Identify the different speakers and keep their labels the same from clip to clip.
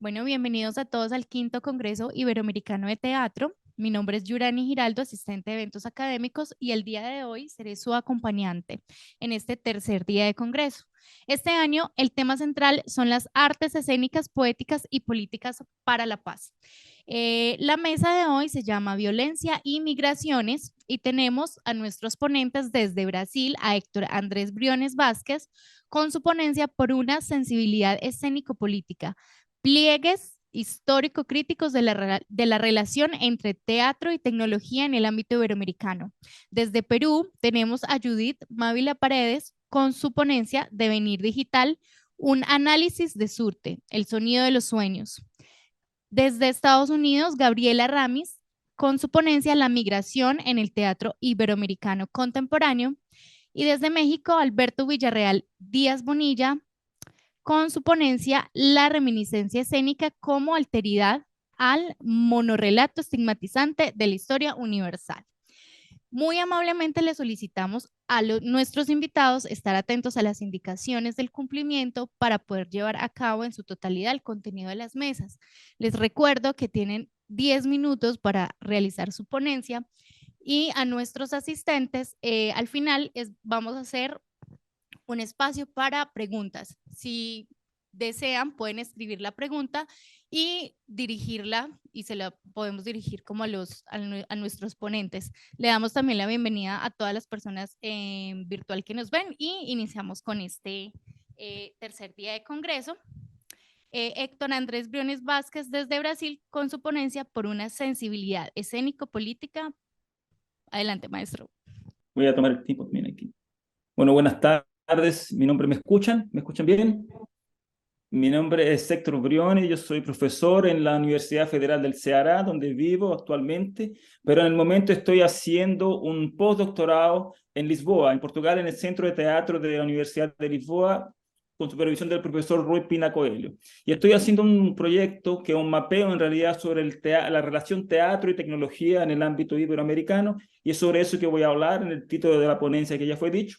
Speaker 1: Bueno, bienvenidos a todos al quinto Congreso Iberoamericano de Teatro. Mi nombre es Yurani Giraldo, asistente de eventos académicos, y el día de hoy seré su acompañante en este tercer día de Congreso. Este año el tema central son las artes escénicas, poéticas y políticas para la paz. La mesa de hoy se llama Violencia y Migraciones y tenemos a nuestros ponentes desde Brasil, a Héctor Andrés Briones Vázquez, con su ponencia por una sensibilidad escénico-política, pliegues histórico-críticos de la relación entre teatro y tecnología en el ámbito iberoamericano. Desde Perú tenemos a Judith Mávila Paredes con su ponencia Devenir Digital, un análisis de Surte, el sonido de los sueños. Desde Estados Unidos, Gabriela Ramis con su ponencia La migración en el teatro iberoamericano contemporáneo. Y desde México, Alberto Villarreal Díaz Bonilla con su ponencia La reminiscencia escénica como alteridad al monorrelato estigmatizante de la historia universal. Muy amablemente le solicitamos a nuestros invitados estar atentos a las indicaciones del cumplimiento para poder llevar a cabo en su totalidad el contenido de las mesas. Les recuerdo que tienen 10 minutos para realizar su ponencia y a nuestros asistentes al final vamos a hacer un espacio para preguntas. Si desean, pueden escribir la pregunta y dirigirla y se la podemos dirigir como a nuestros ponentes. Le damos también la bienvenida a todas las personas virtual que nos ven y iniciamos con este tercer día de Congreso. Héctor Andrés Briones Vázquez desde Brasil con su ponencia por una sensibilidad escénico-política. Adelante, maestro.
Speaker 2: Voy a tomar el tiempo también aquí. Bueno, buenas tardes. Mi nombre, ¿me escuchan? ¿Me escuchan bien? Mi nombre es Héctor Briones, yo soy profesor en la Universidad Federal del Ceará, donde vivo actualmente, pero en el momento estoy haciendo un postdoctorado en Lisboa, en Portugal, en el Centro de Teatro de la Universidad de Lisboa, con supervisión del profesor Rui Pina Coelho. Y estoy haciendo un proyecto que es un mapeo en realidad sobre la relación teatro y tecnología en el ámbito iberoamericano, y es sobre eso que voy a hablar en el título de la ponencia que ya fue dicho.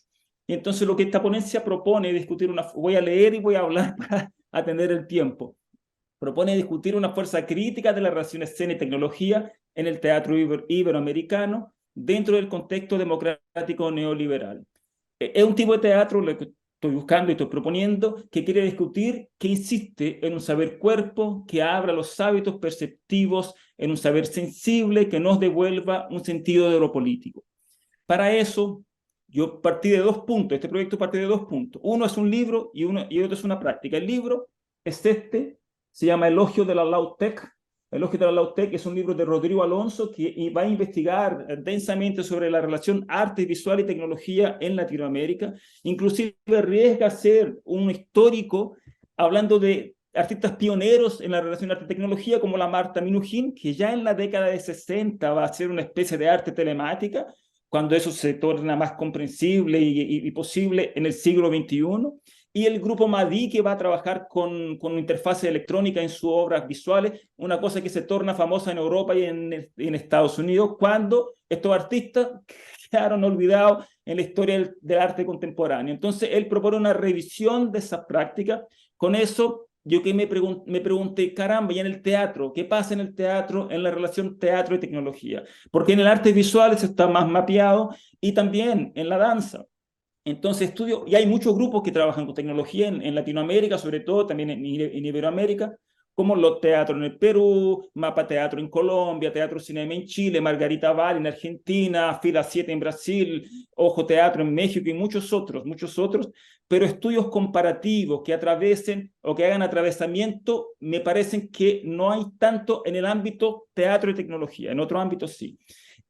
Speaker 2: Y entonces lo que esta ponencia propone es discutir voy a leer y voy a hablar para atender el tiempo. Propone discutir una fuerza crítica de la relación escena y tecnología en el teatro iberoamericano dentro del contexto democrático neoliberal. Es un tipo de teatro, lo que estoy buscando y estoy proponiendo, que quiere discutir, que insiste en un saber cuerpo, que abra los hábitos perceptivos, en un saber sensible, que nos devuelva un sentido de lo político. Para eso, yo partí de dos puntos, este proyecto parte de dos puntos. Uno es un libro y otro es una práctica. El libro es este, se llama Elogio de la Lautec. Elogio de la Lautec es un libro de Rodrigo Alonso que va a investigar densamente sobre la relación arte visual y tecnología en Latinoamérica. Inclusive arriesga a ser un histórico hablando de artistas pioneros en la relación arte-tecnología como la Marta Minujín, que ya en la década de 60 va a ser una especie de arte telemática, cuando eso se torna más comprensible y posible en el siglo XXI, y el grupo MADI, que va a trabajar con interfaz electrónica en sus obras visuales, una cosa que se torna famosa en Europa y en Estados Unidos, cuando estos artistas quedaron olvidados en la historia del arte contemporáneo. Entonces, él propone una revisión de esa práctica. Con eso, yo que me pregunté, caramba, y en el teatro, ¿qué pasa en el teatro, en la relación teatro y tecnología? Porque en el arte visual eso está más mapeado y también en la danza. Entonces estudio, y hay muchos grupos que trabajan con tecnología en Latinoamérica, sobre todo también en Iberoamérica, como los teatros en el Perú, Mapa Teatro en Colombia, Teatro Cinema en Chile, Margarita Val en Argentina, Fila 7 en Brasil, Ojo Teatro en México y muchos otros, pero estudios comparativos que atravesen o que hagan atravesamiento, me parecen que no hay tanto en el ámbito teatro y tecnología, en otros ámbitos sí.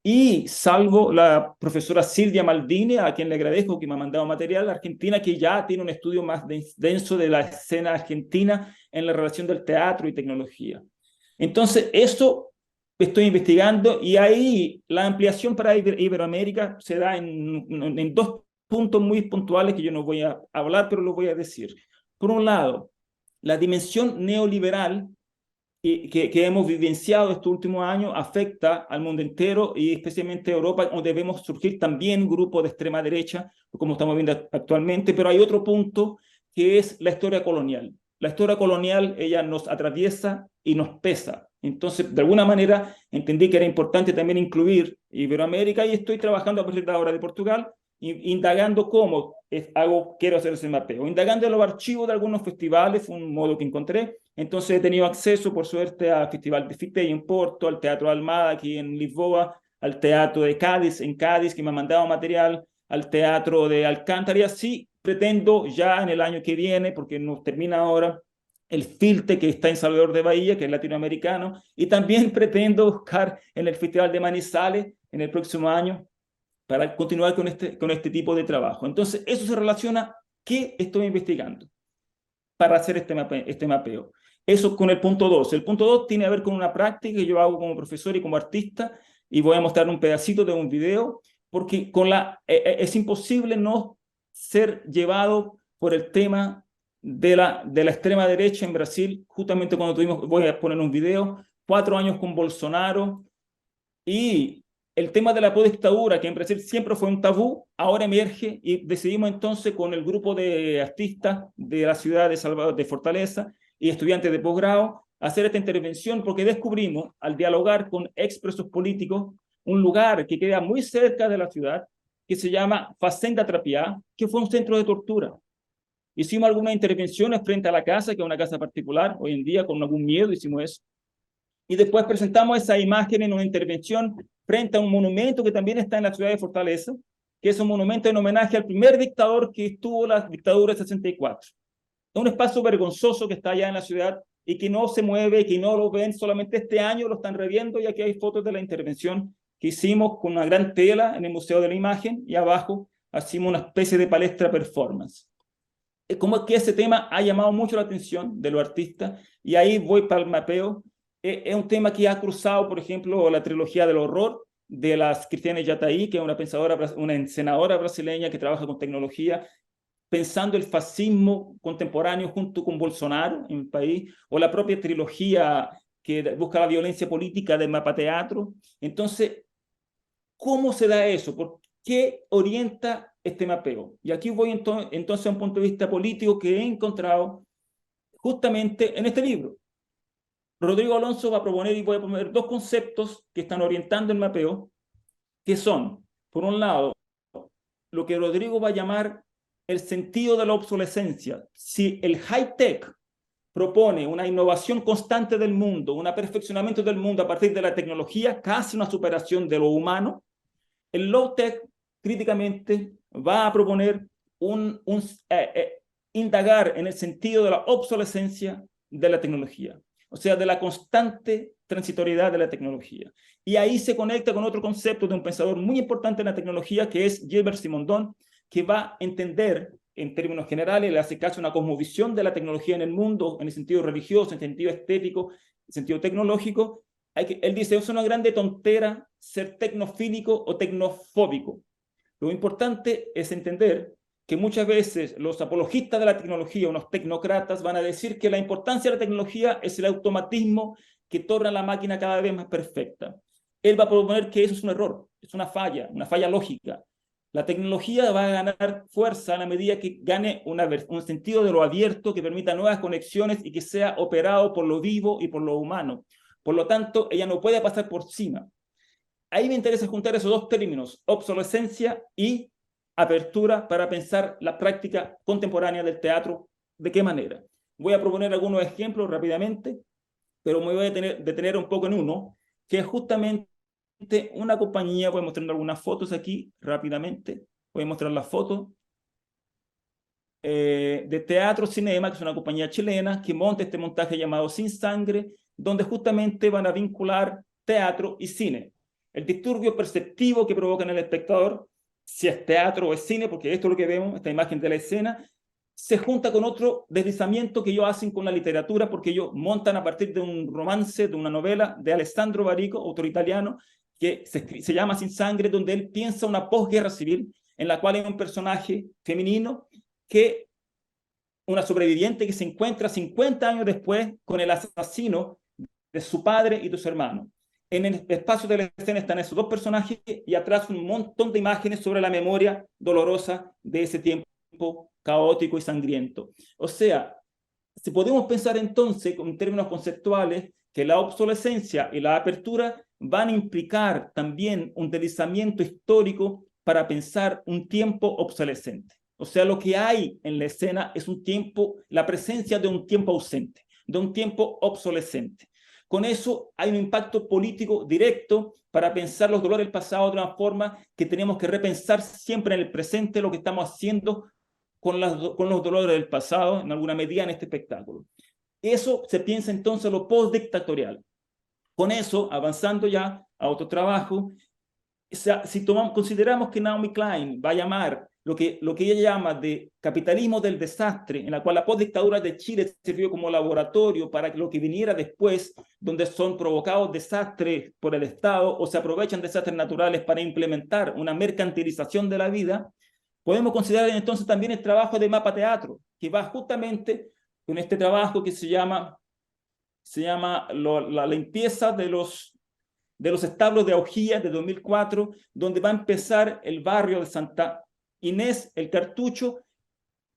Speaker 2: Y salvo la profesora Silvia Maldini, a quien le agradezco que me ha mandado material, argentina, que ya tiene un estudio más denso de la escena argentina en la relación del teatro y tecnología. Entonces, eso estoy investigando y ahí la ampliación para Iberoamérica se da en dos puntos muy puntuales que yo no voy a hablar, pero lo voy a decir. Por un lado, la dimensión neoliberal que hemos vivenciado estos últimos años afecta al mundo entero y especialmente a Europa, donde vemos surgir también grupos de extrema derecha, como estamos viendo actualmente, pero hay otro punto que es la historia colonial. la historia colonial, ella nos atraviesa y nos pesa. Entonces, de alguna manera, entendí que era importante también incluir Iberoamérica y estoy trabajando a partir de ahora de Portugal, indagando cómo quiero hacer ese mapeo, indagando en los archivos de algunos festivales, fue un modo que encontré. Entonces he tenido acceso, por suerte, al Festival de Fitei en Porto, al Teatro Almada aquí en Lisboa, al Teatro de Cádiz en Cádiz, que me ha mandado material, al Teatro de Alcántara, y así pretendo ya en el año que viene, porque nos termina ahora, el FILTE que está en Salvador de Bahía, que es latinoamericano, y también pretendo buscar en el Festival de Manizales en el próximo año para continuar con este tipo de trabajo. Entonces, eso se relaciona a qué estoy investigando para hacer este mapeo. Eso con el punto 2. El punto 2 tiene que ver con una práctica que yo hago como profesor y como artista, y voy a mostrar un pedacito de un video, porque es imposible no ser llevado por el tema de la extrema derecha en Brasil, justamente cuando voy a poner un video, 4 años con Bolsonaro, y el tema de la podestadura, que en Brasil siempre fue un tabú, ahora emerge y decidimos entonces con el grupo de artistas de la ciudad de Salvador, de Fortaleza, y estudiantes de posgrado, hacer esta intervención porque descubrimos, al dialogar con expresos políticos, un lugar que queda muy cerca de la ciudad, que se llama Fazenda Trapiá, que fue un centro de tortura. Hicimos algunas intervenciones frente a la casa, que es una casa particular, hoy en día con algún miedo hicimos eso, y después presentamos esa imagen en una intervención frente a un monumento que también está en la ciudad de Fortaleza, que es un monumento en homenaje al primer dictador que estuvo la dictadura de 64. Es un espacio vergonzoso que está allá en la ciudad y que no se mueve, que no lo ven, solamente este año lo están reviendo, y aquí hay fotos de la intervención que hicimos con una gran tela en el Museo de la Imagen, y abajo hicimos una especie de palestra performance. Como es que ese tema ha llamado mucho la atención de los artistas, y ahí voy para el mapeo. Es un tema que ha cruzado, por ejemplo, la trilogía del horror de las Cristiane Jataí, que es una pensadora, una senadora brasileña que trabaja con tecnología, pensando el fascismo contemporáneo junto con Bolsonaro en el país, o la propia trilogía que busca la violencia política de Mapa Teatro. Entonces, ¿cómo se da eso? ¿Por qué orienta este mapeo? Y aquí voy entonces a un punto de vista político que he encontrado justamente en este libro. Rodrigo Alonso va a proponer, y voy a proponer, 2 conceptos que están orientando el mapeo, que son, por un lado, lo que Rodrigo va a llamar el sentido de la obsolescencia. Si el high-tech propone una innovación constante del mundo, un perfeccionamiento del mundo a partir de la tecnología, casi una superación de lo humano, el low-tech, críticamente, va a proponer indagar en el sentido de la obsolescencia de la tecnología, o sea, de la constante transitoriedad de la tecnología. Y ahí se conecta con otro concepto de un pensador muy importante en la tecnología, que es Gilbert Simondon, que va a entender, en términos generales, le hace caso a una cosmovisión de la tecnología en el mundo, en el sentido religioso, en el sentido estético, en el sentido tecnológico. Él dice, es una grande tontera ser tecnofílico o tecnofóbico. Lo importante es entender que muchas veces los apologistas de la tecnología, unos tecnócratas, van a decir que la importancia de la tecnología es el automatismo que torna la máquina cada vez más perfecta. Él va a proponer que eso es un error, es una falla lógica. La tecnología va a ganar fuerza a la medida que gane un sentido de lo abierto que permita nuevas conexiones y que sea operado por lo vivo y por lo humano. Por lo tanto, ella no puede pasar por encima. Ahí me interesa juntar esos 2 términos, obsolescencia y apertura, para pensar la práctica contemporánea del teatro. ¿De qué manera? Voy a proponer algunos ejemplos rápidamente, pero me voy a detener un poco en uno, que es justamente una compañía. Voy a mostrar algunas fotos aquí rápidamente. Voy a mostrar las fotos de Teatro Cinema, que es una compañía chilena que monta este montaje llamado Sin Sangre, donde justamente van a vincular teatro y cine. El disturbio perceptivo que provoca en el espectador, si es teatro o es cine, porque esto es lo que vemos, esta imagen de la escena, se junta con otro deslizamiento que ellos hacen con la literatura, porque ellos montan a partir de un romance, de una novela de Alessandro Barico, autor italiano, que se llama Sin Sangre, donde él piensa una posguerra civil, en la cual hay un personaje femenino, que una sobreviviente que se encuentra 50 años después con el asesino de su padre y de su hermano. En el espacio de la escena están esos 2 personajes, y atrás un montón de imágenes sobre la memoria dolorosa de ese tiempo caótico y sangriento. O sea, Si podemos pensar entonces en términos conceptuales que la obsolescencia y la apertura van a implicar también un deslizamiento histórico para pensar un tiempo obsolescente. O sea, lo que hay en la escena es un tiempo, la presencia de un tiempo ausente, de un tiempo obsolescente. Con eso hay un impacto político directo para pensar los dolores del pasado de una forma que tenemos que repensar siempre en el presente lo que estamos haciendo con los dolores del pasado, en alguna medida, en este espectáculo. Eso se piensa entonces lo postdictatorial. Con eso, avanzando ya a otro trabajo, si consideramos que Naomi Klein va a llamar lo que ella llama de capitalismo del desastre, en la cual la postdictadura de Chile sirvió como laboratorio para lo que viniera después, donde son provocados desastres por el Estado o se aprovechan desastres naturales para implementar una mercantilización de la vida, podemos considerar entonces también el trabajo de Mapa Teatro, que va justamente con este trabajo que se llama la limpieza de los establos de Augías de 2004, donde va a empezar el barrio de Santa Inés, el Cartucho,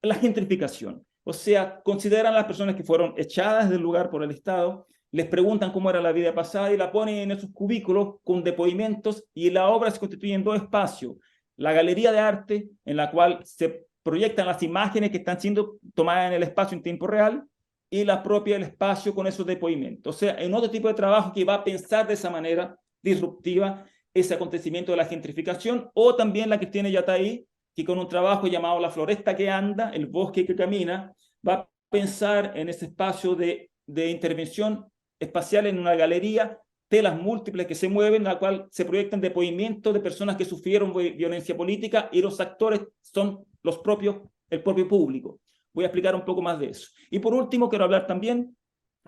Speaker 2: la gentrificación. O sea, consideran a las personas que fueron echadas del lugar por el Estado, les preguntan cómo era la vida pasada y la ponen en esos cubículos con depoimentos, y la obra se constituye en dos espacios. La galería de arte, en la cual se proyectan las imágenes que están siendo tomadas en el espacio en tiempo real, y la propia del espacio con esos depoimentos. O sea, en otro tipo de trabajo que va a pensar de esa manera disruptiva ese acontecimiento de la gentrificación, o también la que tiene Yataí, que con un trabajo llamado La Floresta que Anda, el bosque que camina, va a pensar en ese espacio de intervención espacial en una galería, telas múltiples que se mueven, en la cual se proyectan depoimientos de personas que sufrieron violencia política, y los actores son el propio público. Voy a explicar un poco más de eso. Y por último, quiero hablar también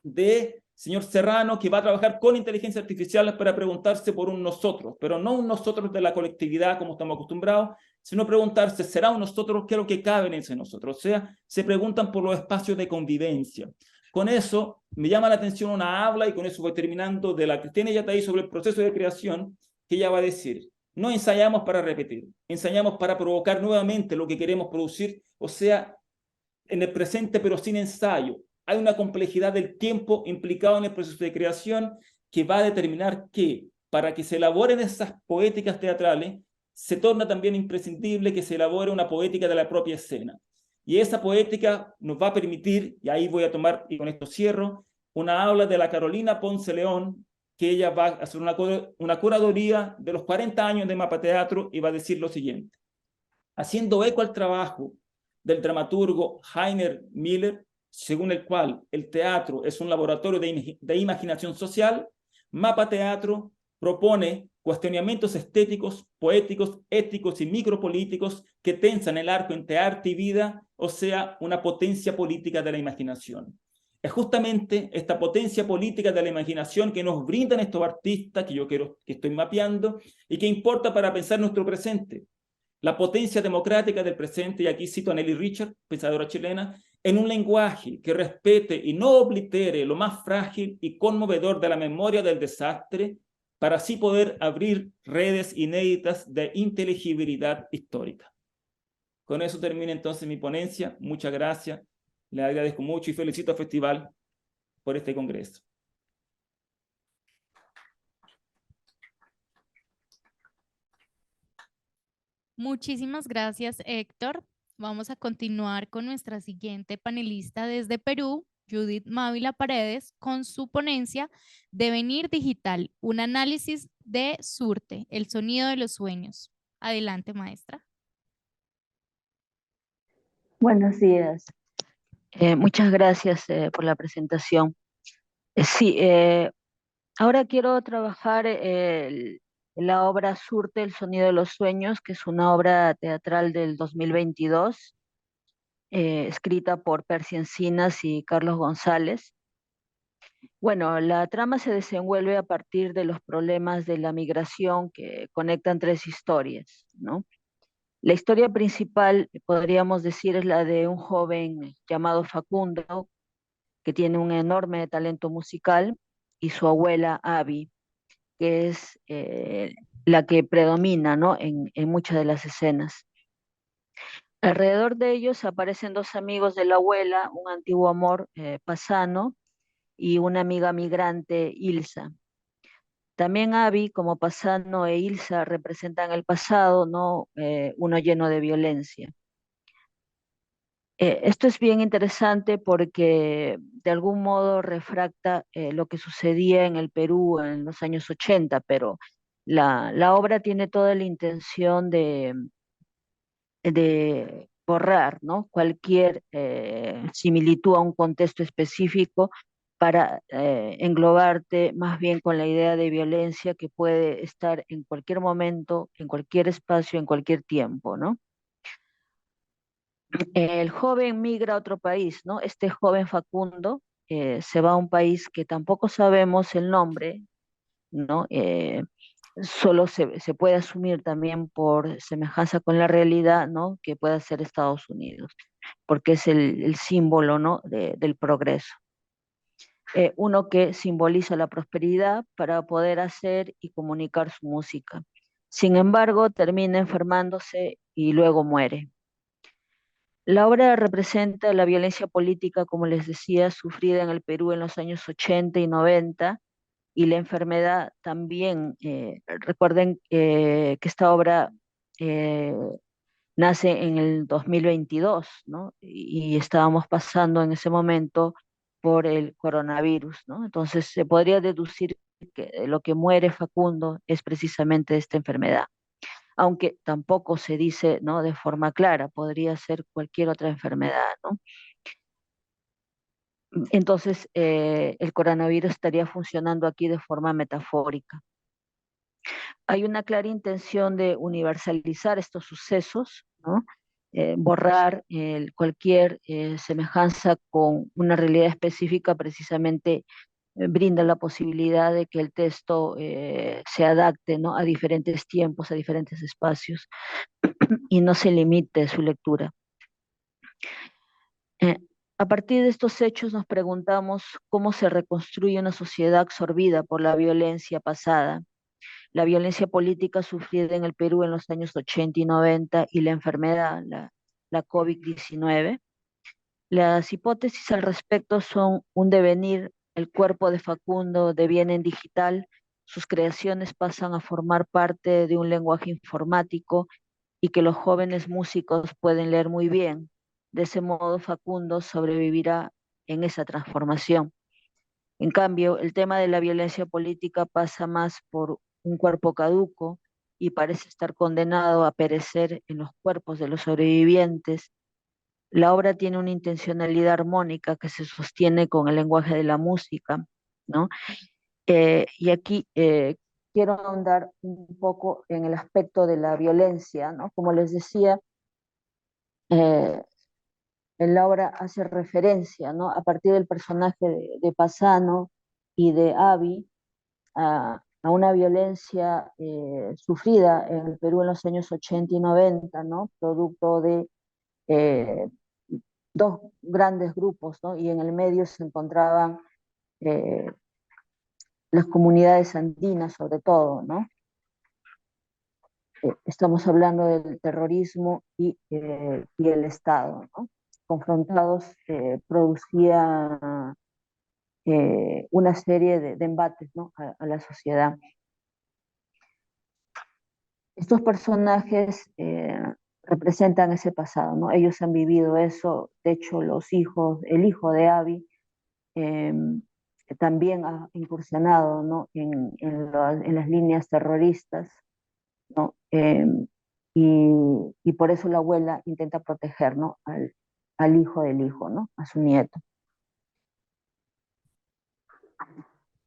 Speaker 2: de señor Serrano, que va a trabajar con inteligencia artificial para preguntarse por un nosotros, pero no un nosotros de la colectividad como estamos acostumbrados, sino preguntarse, ¿será un nosotros? ¿Qué es lo que cabe en ese nosotros? O sea, se preguntan por los espacios de convivencia. Con eso me llama la atención una habla, y con eso voy terminando, de la Cristina Yataí sobre el proceso de creación, que ella va a decir: no ensayamos para repetir, ensayamos para provocar nuevamente lo que queremos producir, o sea, en el presente pero sin ensayo. Hay una complejidad del tiempo implicado en el proceso de creación que va a determinar que, para que se elaboren esas poéticas teatrales, se torna también imprescindible que se elabore una poética de la propia escena. Y esa poética nos va a permitir, y ahí voy a tomar, y con esto cierro, una habla de la Carolina Ponce León, que ella va a hacer una curaduría de los 40 años de Mapa Teatro, y va a decir lo siguiente: haciendo eco al trabajo del dramaturgo Heiner Miller, según el cual el teatro es un laboratorio de imaginación social, Mapa Teatro propone cuestionamientos estéticos, poéticos, éticos y micropolíticos que tensan el arco entre arte y vida, o sea, una potencia política de la imaginación. Es justamente esta potencia política de la imaginación que nos brindan estos artistas que estoy mapeando, y que importa para pensar nuestro presente. La potencia democrática del presente, y aquí cito a Nelly Richard, pensadora chilena, en un lenguaje que respete y no oblitere lo más frágil y conmovedor de la memoria del desastre, para así poder abrir redes inéditas de inteligibilidad histórica. Con eso termina entonces mi ponencia. Muchas gracias. Le agradezco mucho y felicito al festival por este congreso.
Speaker 1: Muchísimas gracias, Héctor. Vamos a continuar con nuestra siguiente panelista desde Perú, Judith Mávila Paredes, con su ponencia Devenir Digital, un análisis de Surte, el sonido de los sueños. Adelante, maestra.
Speaker 3: Buenos días. Muchas gracias por la presentación. Sí, ahora quiero trabajar la obra Surte, el sonido de los sueños, que es una obra teatral del 2022, escrita por Percy Encinas y Carlos González. Bueno, la trama se desenvuelve a partir de los problemas de la migración que conectan tres historias, ¿no? La historia principal, podríamos decir, es la de un joven llamado Facundo, que tiene un enorme talento musical, y su abuela Abby, que es la que predomina, ¿no?, en muchas de las escenas. Alrededor de ellos aparecen dos amigos de la abuela, un antiguo amor, Pasano, y una amiga migrante, Ilsa. También Abby, como Pasano e Ilsa, representan el pasado, ¿no? Uno lleno de violencia. Esto es bien interesante porque de algún modo refracta lo que sucedía en el Perú en los años 80, pero la obra tiene toda la intención de borrar, ¿no? Cualquier similitud a un contexto específico para englobarte más bien con la idea de violencia que puede estar en cualquier momento, en cualquier espacio, en cualquier tiempo, ¿no? El joven migra a otro país, ¿no? Este joven Facundo se va a un país que tampoco sabemos el nombre, ¿no? Solo se puede asumir también por semejanza con la realidad, ¿no? Que pueda ser Estados Unidos, porque es el símbolo, ¿no? Del progreso. Uno que simboliza la prosperidad para poder hacer y comunicar su música. Sin embargo, termina enfermándose y luego muere. La obra representa la violencia política, como les decía, sufrida en el Perú en los años 80 y 90, y la enfermedad también. Recuerden que esta obra eh, nace en el 2022, ¿no? Y estábamos pasando en ese momento por el coronavirus, ¿no? Entonces se podría deducir que lo que muere Facundo es precisamente esta enfermedad, aunque tampoco se dice, ¿no? De forma clara, podría ser cualquier otra enfermedad, ¿no? Entonces, el coronavirus estaría funcionando aquí de forma metafórica. Hay una clara intención de universalizar estos sucesos, ¿no? Borrar cualquier semejanza con una realidad específica, precisamente brinda la posibilidad de que el texto se adapte, ¿no? A diferentes tiempos, a diferentes espacios, y no se limite su lectura. Eh, a partir de estos hechos nos preguntamos cómo se reconstruye una sociedad absorbida por la violencia pasada, la violencia política sufrida en el Perú en los años 80 y 90 y la enfermedad, la COVID-19. Las hipótesis al respecto son un devenir, el cuerpo de Facundo deviene en digital, sus creaciones pasan a formar parte de un lenguaje informático y que los jóvenes músicos pueden leer muy bien. De ese modo, Facundo sobrevivirá en esa transformación. En cambio, el tema de la violencia política pasa más por un cuerpo caduco y parece estar condenado a perecer en los cuerpos de los sobrevivientes. La obra tiene una intencionalidad armónica que se sostiene con el lenguaje de la música, ¿no? Y aquí quiero ahondar un poco en el aspecto de la violencia, ¿no? Como les decía, eh, en la obra hace referencia, ¿no? A partir del personaje de Pasano y de Abby, a una violencia sufrida en el Perú en los años 80 y 90, ¿no? Producto de eh, dos grandes grupos, ¿no? Y en el medio se encontraban eh, las comunidades andinas, sobre todo, ¿no? Estamos hablando del terrorismo y el Estado, ¿no? Confrontados, producía una serie de embates, ¿no? A la sociedad. Estos personajes representan ese pasado, ¿no? Ellos han vivido eso. De hecho, el hijo de Abby eh, también ha incursionado, ¿no? En las líneas terroristas, ¿no? Y por eso la abuela intenta proteger, ¿no? Al hijo del hijo, ¿no? A su nieto.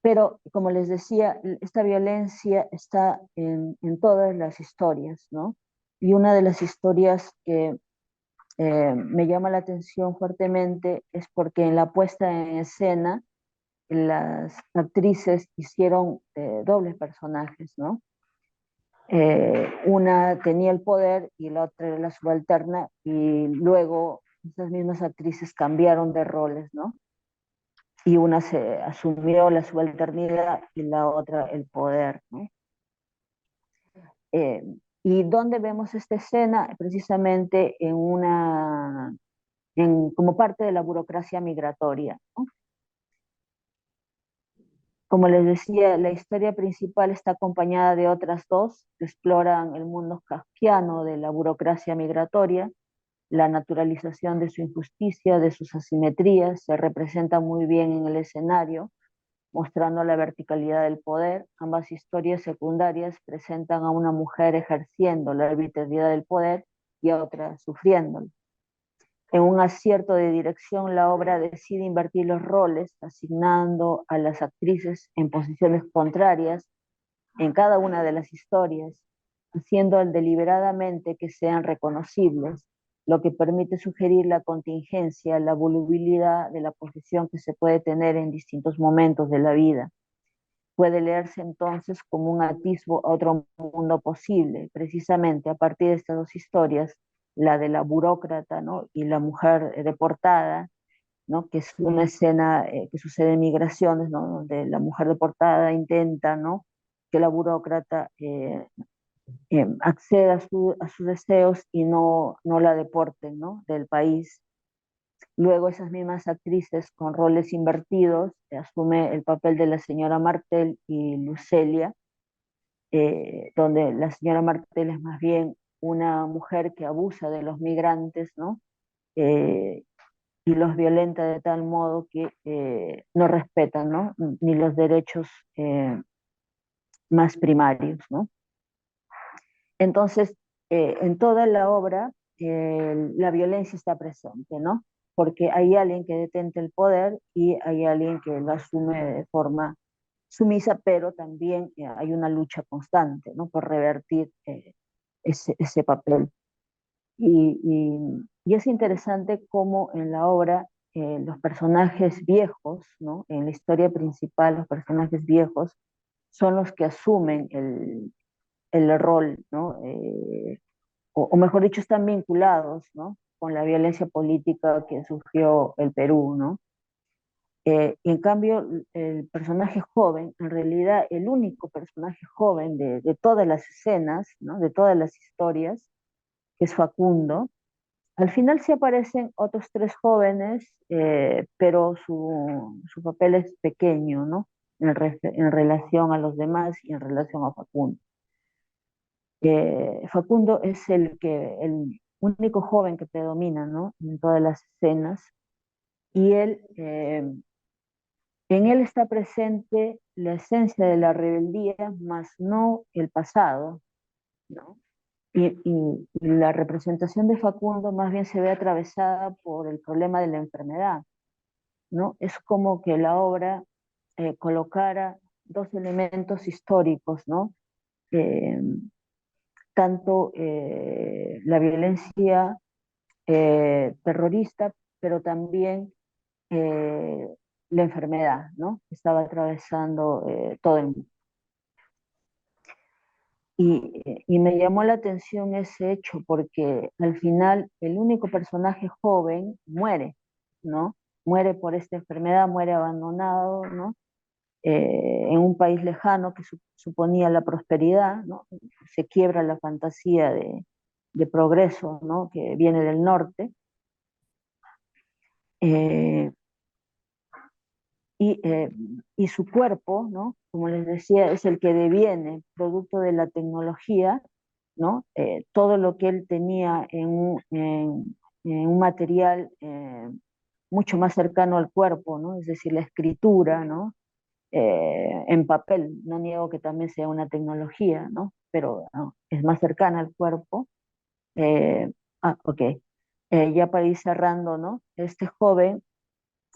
Speaker 3: Pero, como les decía, esta violencia está en todas las historias, ¿no? Y una de las historias que me llama la atención fuertemente es porque en la puesta en escena las actrices hicieron dobles personajes, ¿no? Una tenía el poder y la otra era la subalterna, y luego esas mismas actrices cambiaron de roles, ¿no? Y una se asumió la subalternidad y la otra el poder, ¿no? ¿Y dónde vemos esta escena? Precisamente como parte de la burocracia migratoria, ¿no? Como les decía, la historia principal está acompañada de otras dos que exploran el mundo kafkiano de la burocracia migratoria. La naturalización de su injusticia, de sus asimetrías, se representa muy bien en el escenario, mostrando la verticalidad del poder. Ambas historias secundarias presentan a una mujer ejerciendo la arbitrariedad del poder y a otra sufriéndolo. En un acierto de dirección, la obra decide invertir los roles, asignando a las actrices en posiciones contrarias en cada una de las historias, haciendo deliberadamente que sean reconocibles, lo que permite sugerir la contingencia, la volubilidad de la posición que se puede tener en distintos momentos de la vida. Puede leerse entonces como un atisbo a otro mundo posible, precisamente a partir de estas dos historias, la de la burócrata, ¿no? Y la mujer deportada, ¿no? Que es una escena que sucede en migraciones, ¿no? Donde la mujer deportada intenta, ¿no? Que la burócrata acceda a sus deseos y no la deporten, ¿no? Del país. Luego esas mismas actrices con roles invertidos asume el papel de la señora Martel y Lucelia, donde la señora Martel es más bien una mujer que abusa de los migrantes, ¿no? Eh, y los violenta de tal modo que no respetan, ¿no? Ni los derechos más primarios, ¿no? Entonces, en toda la obra, la violencia está presente, ¿no? Porque hay alguien que detenta el poder y hay alguien que lo asume de forma sumisa, pero también hay una lucha constante, ¿no? Por revertir ese papel. Y es interesante cómo en la obra los personajes viejos, ¿no? En la historia principal, los personajes viejos son los que asumen el rol, ¿no? O mejor dicho, están vinculados, ¿no? Con la violencia política que sufrió el Perú, ¿no? Y en cambio, el personaje joven, en realidad el único personaje joven de todas las escenas, ¿no? De todas las historias, que es Facundo. Al final sí aparecen otros tres jóvenes, pero su papel es pequeño, ¿no? En relación a los demás y en relación a Facundo. Facundo es el único joven que predomina, ¿no? En todas las escenas. Y en él está presente la esencia de la rebeldía, más no el pasado, ¿no? Y la representación de Facundo más bien se ve atravesada por el problema de la enfermedad, ¿no? Es como que la obra colocara dos elementos históricos, ¿no? Eh, tanto la violencia terrorista, pero también eh, la enfermedad, ¿no? Que estaba atravesando todo el mundo. Y me llamó la atención ese hecho porque al final el único personaje joven muere, ¿no? Muere por esta enfermedad, muere abandonado, ¿no? En un país lejano que suponía la prosperidad, ¿no? Se quiebra la fantasía de progreso, ¿no? Que viene del norte. Eh, y, eh, y su cuerpo, ¿no? Como les decía, es el que deviene, producto de la tecnología, ¿no? Todo lo que él tenía en un material mucho más cercano al cuerpo, ¿no? Es decir, la escritura, ¿no? En papel, no niego que también sea una tecnología, ¿no? Pero no, es más cercana al cuerpo. Ok. Ya para ir cerrando, ¿no? Este joven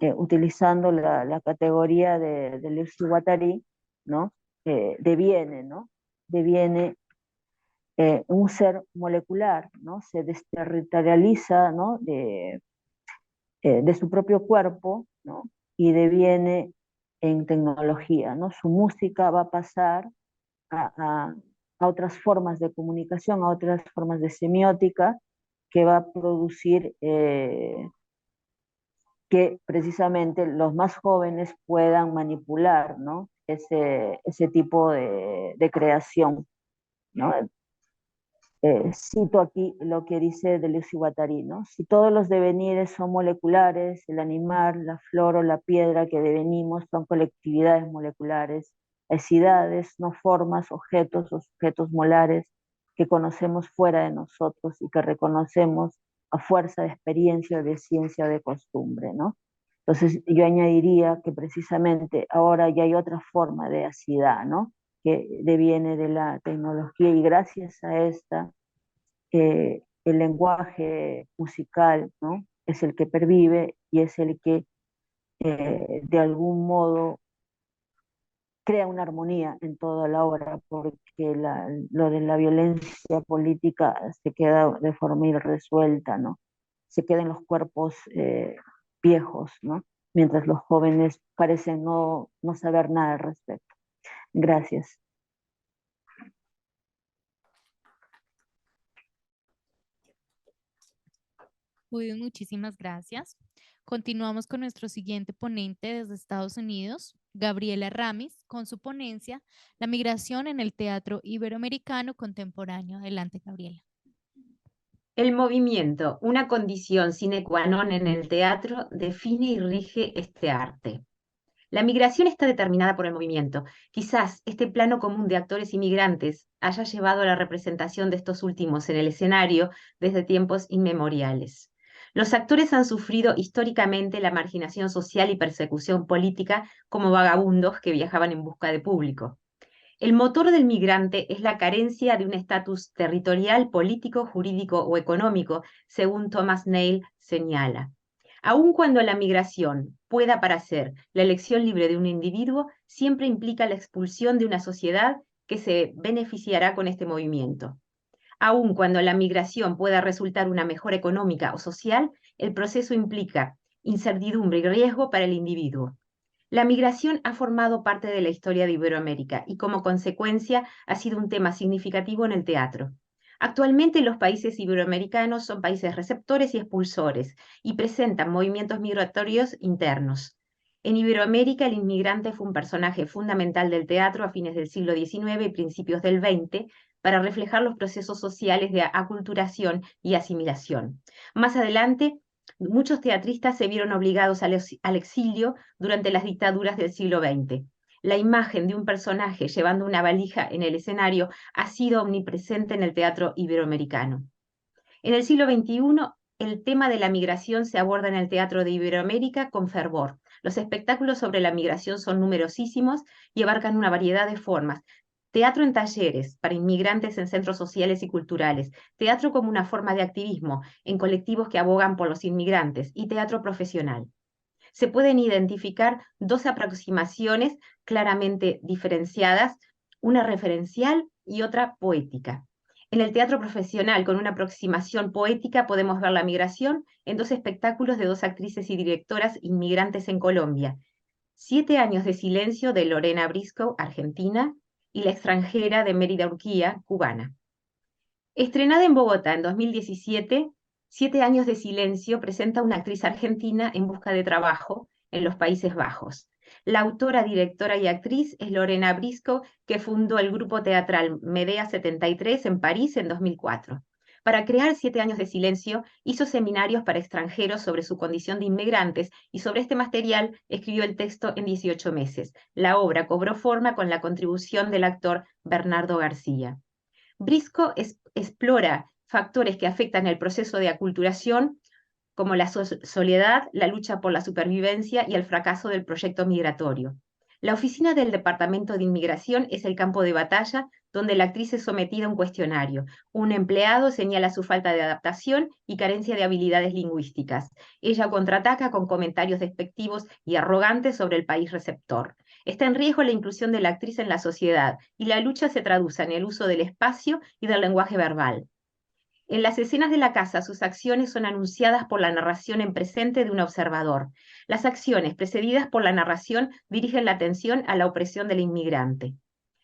Speaker 3: utilizando la categoría de Lewis Guattari, ¿no? Deviene, ¿no? Deviene un ser molecular, ¿no? Se desterritorializa, ¿no? De su propio cuerpo, ¿no? Y deviene en tecnología, ¿no? Su música va a pasar a, a, a otras formas de comunicación, a otras formas de semiótica que va a producir que precisamente los más jóvenes puedan manipular, ¿no? Ese tipo de creación, ¿no? cito aquí lo que dice Deleuze y Guattari, ¿no? Si todos los devenires son moleculares, el animal, la flor o la piedra que devenimos son colectividades moleculares, aisidades, no formas, objetos o sujetos molares que conocemos fuera de nosotros y que reconocemos a fuerza de experiencia, de ciencia o de costumbre, ¿no? Entonces yo añadiría que precisamente ahora ya hay otra forma de asidad, ¿no? Que deviene de la tecnología y gracias a esta el lenguaje musical, ¿no? Es el que pervive y es el que de algún modo crea una armonía en toda la obra, porque lo de la violencia política se queda de forma irresuelta, ¿no? Se queda en los cuerpos viejos, ¿no? Mientras los jóvenes parecen no saber nada al respecto. Gracias.
Speaker 1: Judith, muchísimas gracias. Continuamos con nuestro siguiente ponente desde Estados Unidos, Gabriela Ramis, con su ponencia La migración en el teatro iberoamericano contemporáneo. Adelante, Gabriela.
Speaker 4: El movimiento, una condición sine qua non en el teatro, define y rige este arte. La migración está determinada por el movimiento. Quizás este plano común de actores inmigrantes haya llevado a la representación de estos últimos en el escenario desde tiempos inmemoriales. Los actores han sufrido históricamente la marginación social y persecución política como vagabundos que viajaban en busca de público. El motor del migrante es la carencia de un estatus territorial, político, jurídico o económico, según Thomas Nail señala. Aun cuando la migración pueda parecer la elección libre de un individuo, siempre implica la expulsión de una sociedad que se beneficiará con este movimiento. Aun cuando la migración pueda resultar una mejora económica o social, el proceso implica incertidumbre y riesgo para el individuo. La migración ha formado parte de la historia de Iberoamérica y como consecuencia ha sido un tema significativo en el teatro. Actualmente los países iberoamericanos son países receptores y expulsores y presentan movimientos migratorios internos. En Iberoamérica el inmigrante fue un personaje fundamental del teatro a fines del siglo XIX y principios del XX para reflejar los procesos sociales de aculturación y asimilación. Más adelante, muchos teatristas se vieron obligados al exilio durante las dictaduras del siglo XX. La imagen de un personaje llevando una valija en el escenario ha sido omnipresente en el teatro iberoamericano. En el siglo XXI, el tema de la migración se aborda en el teatro de Iberoamérica con fervor. Los espectáculos sobre la migración son numerosísimos y abarcan una variedad de formas. Teatro en talleres para inmigrantes en centros sociales y culturales, teatro como una forma de activismo en colectivos que abogan por los inmigrantes y teatro profesional. Se pueden identificar dos aproximaciones claramente diferenciadas, una referencial y otra poética. En el teatro profesional, con una aproximación poética, podemos ver la migración en dos espectáculos de dos actrices y directoras inmigrantes en Colombia. 7 años de silencio de Lorena Briscoe, argentina, y La extranjera de Mérida Urquía, cubana. Estrenada en Bogotá en 2017, 7 años de silencio presenta a una actriz argentina en busca de trabajo en los Países Bajos. La autora, directora y actriz es Lorena Briscoe, que fundó el grupo teatral Medea 73 en París en 2004. Para crear 7 años de silencio, hizo seminarios para extranjeros sobre su condición de inmigrantes y sobre este material escribió el texto en 18 meses. La obra cobró forma con la contribución del actor Bernardo García. Briscoe explora factores que afectan el proceso de aculturación, como la soledad, la lucha por la supervivencia y el fracaso del proyecto migratorio. La oficina del Departamento de Inmigración es el campo de batalla donde la actriz es sometida a un cuestionario. Un empleado señala su falta de adaptación y carencia de habilidades lingüísticas. Ella contraataca con comentarios despectivos y arrogantes sobre el país receptor. Está en riesgo la inclusión de la actriz en la sociedad y la lucha se traduce en el uso del espacio y del lenguaje verbal. En las escenas de la casa, sus acciones son anunciadas por la narración en presente de un observador. Las acciones precedidas por la narración dirigen la atención a la opresión del inmigrante.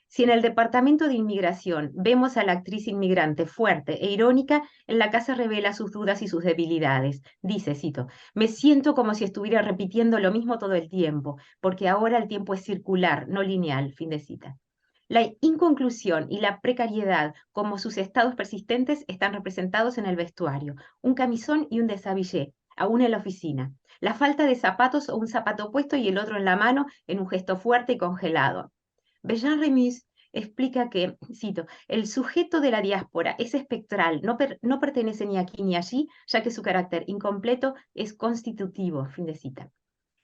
Speaker 4: Si en el departamento de inmigración vemos a la actriz inmigrante fuerte e irónica, en la casa revela sus dudas y sus debilidades. Dice, cito, me siento como si estuviera repitiendo lo mismo todo el tiempo, porque ahora el tiempo es circular, no lineal, fin de cita. La inconclusión y la precariedad como sus estados persistentes están representados en el vestuario, un camisón y un deshabillé, aún en la oficina. La falta de zapatos o un zapato puesto y el otro en la mano en un gesto fuerte y congelado. Bellan Remus explica que, cito, el sujeto de la diáspora es espectral, no pertenece ni aquí ni allí, ya que su carácter incompleto es constitutivo, fin de cita.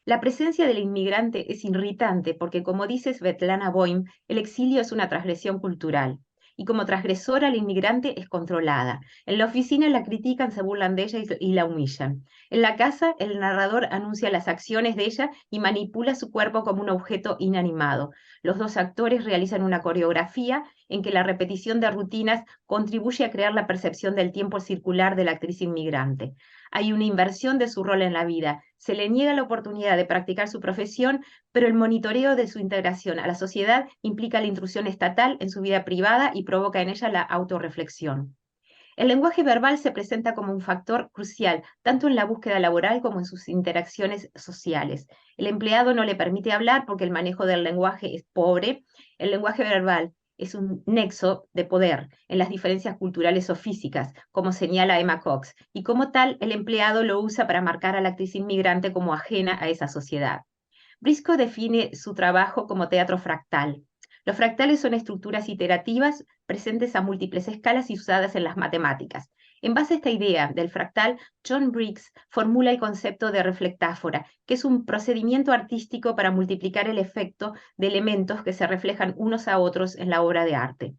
Speaker 4: La presencia del inmigrante es irritante porque, como dice Svetlana Boym, el exilio es una transgresión cultural. Y como transgresora, la inmigrante es controlada. En la oficina la critican, se burlan de ella y la humillan. En la casa, el narrador anuncia las acciones de ella y manipula su cuerpo como un objeto inanimado. Los dos actores realizan una coreografía en que la repetición de rutinas contribuye a crear la percepción del tiempo circular de la actriz inmigrante. Hay una inversión de su rol en la vida. Se le niega la oportunidad de practicar su profesión, pero el monitoreo de su integración a la sociedad implica la intrusión estatal en su vida privada y provoca en ella la autorreflexión. El lenguaje verbal se presenta como un factor crucial, tanto en la búsqueda laboral como en sus interacciones sociales. El empleado no le permite hablar porque el manejo del lenguaje es pobre. El lenguaje verbal es un nexo de poder en las diferencias culturales o físicas, como señala Emma Cox, y como tal, el empleado lo usa para marcar a la actriz inmigrante como ajena a esa sociedad. Briscoe define su trabajo como teatro fractal. Los fractales son estructuras iterativas presentes a múltiples escalas y usadas en las matemáticas. En base a esta idea del fractal, John Briggs formula el concepto de reflectáfora, que es un procedimiento artístico para multiplicar el efecto de elementos que se reflejan unos a otros en la obra de arte.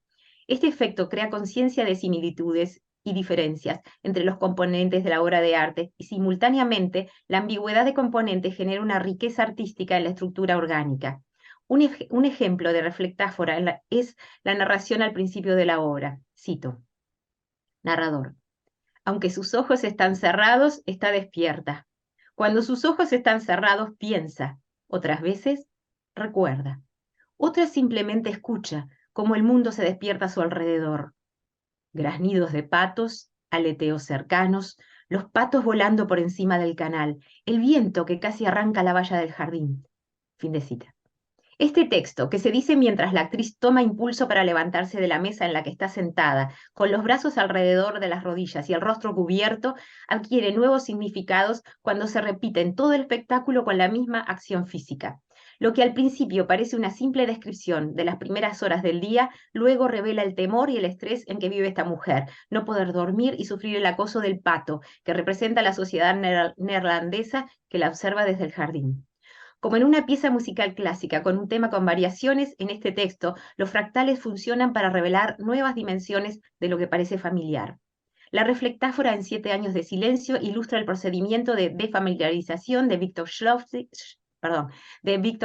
Speaker 4: Este efecto crea conciencia de similitudes y diferencias entre los componentes de la obra de arte y simultáneamente la ambigüedad de componentes genera una riqueza artística en la estructura orgánica. Un ejemplo de reflectáfora es la narración al principio de la obra. Cito. Narrador. Aunque sus ojos están cerrados, está despierta. Cuando sus ojos están cerrados, piensa. Otras veces, recuerda. Otras simplemente escucha, como el mundo se despierta a su alrededor. Graznidos de patos, aleteos cercanos, los patos volando por encima del canal, el viento que casi arranca la valla del jardín. Fin de cita. Este texto, que se dice mientras la actriz toma impulso para levantarse de la mesa en la que está sentada, con los brazos alrededor de las rodillas y el rostro cubierto, adquiere nuevos significados cuando se repite en todo el espectáculo con la misma acción física. Lo que al principio parece una simple descripción de las primeras horas del día, luego revela el temor y el estrés en que vive esta mujer, no poder dormir y sufrir el acoso del pato, que representa la sociedad neerlandesa que la observa desde el jardín. Como en una pieza musical clásica con un tema con variaciones, en este texto los fractales funcionan para revelar nuevas dimensiones de lo que parece familiar. La reflectáfora en 7 años de silencio ilustra el procedimiento de defamiliarización de Victor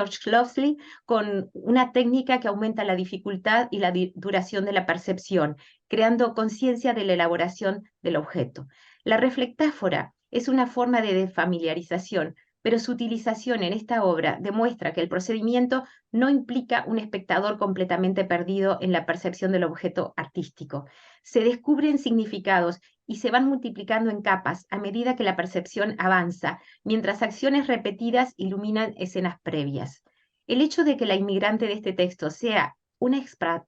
Speaker 4: Shklovsky con una técnica que aumenta la dificultad y la duración de la percepción, creando conciencia de la elaboración del objeto. La reflectáfora es una forma de defamiliarización, pero su utilización en esta obra demuestra que el procedimiento no implica un espectador completamente perdido en la percepción del objeto artístico. Se descubren significados y se van multiplicando en capas a medida que la percepción avanza, mientras acciones repetidas iluminan escenas previas. El hecho de que la inmigrante de este texto sea una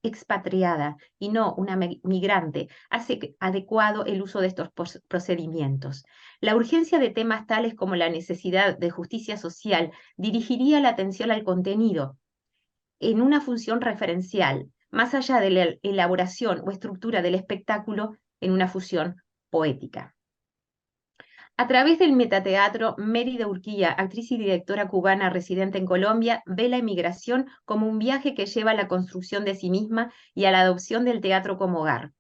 Speaker 4: expatriada y no una migrante hace adecuado el uso de estos procedimientos. La urgencia de temas tales como la necesidad de justicia social dirigiría la atención al contenido en una función referencial, más allá de la elaboración o estructura del espectáculo en una función poética. A través del metateatro, Mérida Urquía, actriz y directora cubana residente en Colombia, ve la emigración como un viaje que lleva a la construcción de sí misma y a la adopción del teatro como hogar.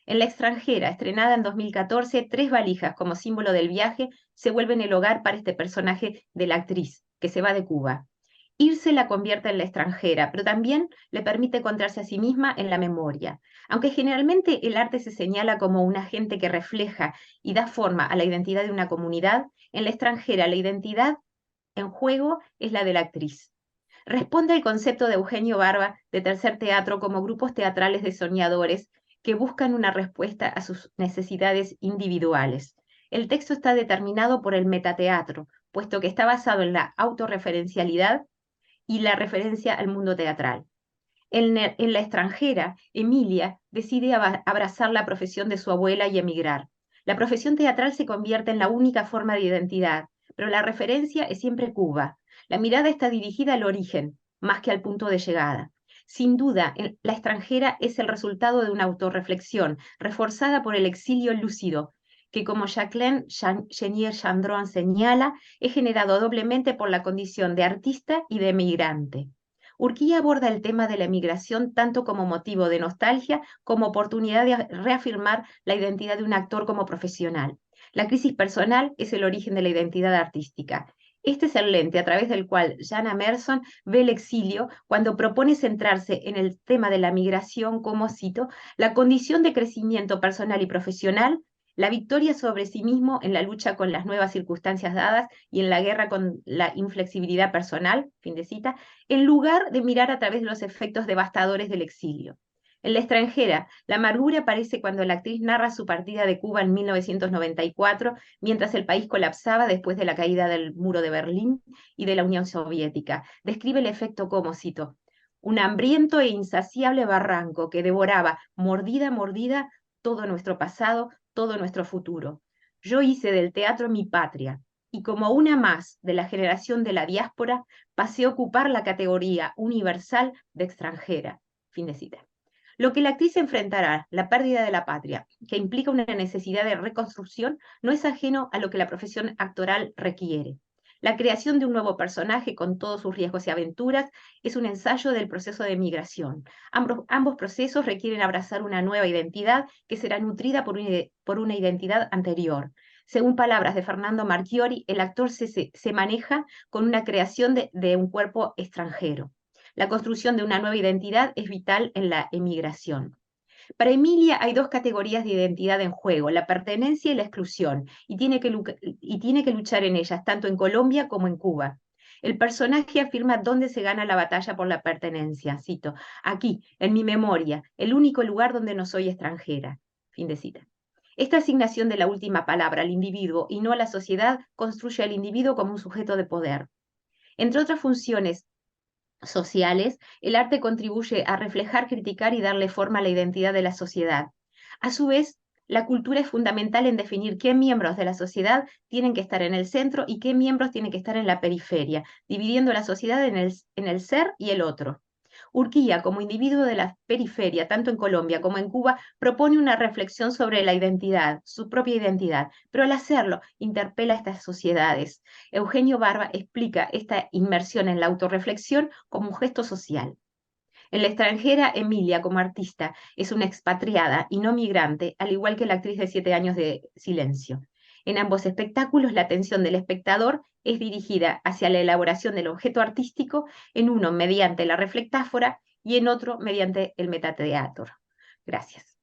Speaker 4: En La extranjera, estrenada en 2014, 3 valijas como símbolo del viaje se vuelven el hogar para este personaje de la actriz, que se va de Cuba. Irse la convierte en la extranjera, pero también le permite encontrarse a sí misma en la memoria. Aunque generalmente el arte se señala como un agente que refleja y da forma a la identidad de una comunidad, en La extranjera la identidad en juego es la de la actriz. Responde al concepto de Eugenio Barba de Tercer Teatro como grupos teatrales de soñadores que buscan una respuesta a sus necesidades individuales. El texto está determinado por el metateatro, puesto que está basado en la autorreferencialidad y la referencia al mundo teatral. En la extranjera, Emilia decide abrazar la profesión de su abuela y emigrar. La profesión teatral se convierte en la única forma de identidad, pero la referencia es siempre Cuba. La mirada está dirigida al origen, más que al punto de llegada. Sin duda, la extranjera es el resultado de una autorreflexión reforzada por el exilio lúcido, que como Jacqueline Chenier-Chandron señala, es generado doblemente por la condición de artista y de emigrante. Urquía aborda el tema de la emigración tanto como motivo de nostalgia como oportunidad de reafirmar la identidad de un actor como profesional. La crisis personal es el origen de la identidad artística. Este es el lente a través del cual Jan Emerson ve el exilio cuando propone centrarse en el tema de la migración como, cito, la condición de crecimiento personal y profesional, la victoria sobre sí mismo en la lucha con las nuevas circunstancias dadas y en la guerra con la inflexibilidad personal, fin de cita, en lugar de mirar a través de los efectos devastadores del exilio. En La extranjera, la amargura aparece cuando la actriz narra su partida de Cuba en 1994, mientras el país colapsaba después de la caída del muro de Berlín y de la Unión Soviética. Describe el efecto como, cito, un hambriento e insaciable barranco que devoraba, mordida a mordida, todo nuestro pasado, todo nuestro futuro. Yo hice del teatro mi patria, y como una más de la generación de la diáspora, pasé a ocupar la categoría universal de extranjera. Fin de cita. Lo que la actriz enfrentará, la pérdida de la patria, que implica una necesidad de reconstrucción, no es ajeno a lo que la profesión actoral requiere. La creación de un nuevo personaje con todos sus riesgos y aventuras es un ensayo del proceso de migración. Ambos procesos requieren abrazar una nueva identidad que será nutrida por una identidad anterior. Según palabras de Fernando Marchiori, el actor se maneja con una creación de un cuerpo extranjero. La construcción de una nueva identidad es vital en la emigración. Para Emilia hay dos categorías de identidad en juego, la pertenencia y la exclusión, y tiene que luchar en ellas, tanto en Colombia como en Cuba. El personaje afirma dónde se gana la batalla por la pertenencia, cito, aquí, en mi memoria, el único lugar donde no soy extranjera. Fin de cita. Esta asignación de la última palabra al individuo y no a la sociedad construye al individuo como un sujeto de poder. Entre otras funciones sociales, el arte contribuye a reflejar, criticar y darle forma a la identidad de la sociedad. A su vez, la cultura es fundamental en definir qué miembros de la sociedad tienen que estar en el centro y qué miembros tienen que estar en la periferia, dividiendo la sociedad en el ser y el otro. Urquía, como individuo de la periferia, tanto en Colombia como en Cuba, propone una reflexión sobre la identidad, su propia identidad, pero al hacerlo interpela a estas sociedades. Eugenio Barba explica esta inmersión en la autorreflexión como un gesto social. En La extranjera, Emilia, como artista, es una expatriada y no migrante, al igual que la actriz de 7 años de Silencio. En ambos espectáculos, la atención del espectador es dirigida hacia la elaboración del objeto artístico, en uno mediante la reflectáfora y en otro mediante el metateatro. Gracias.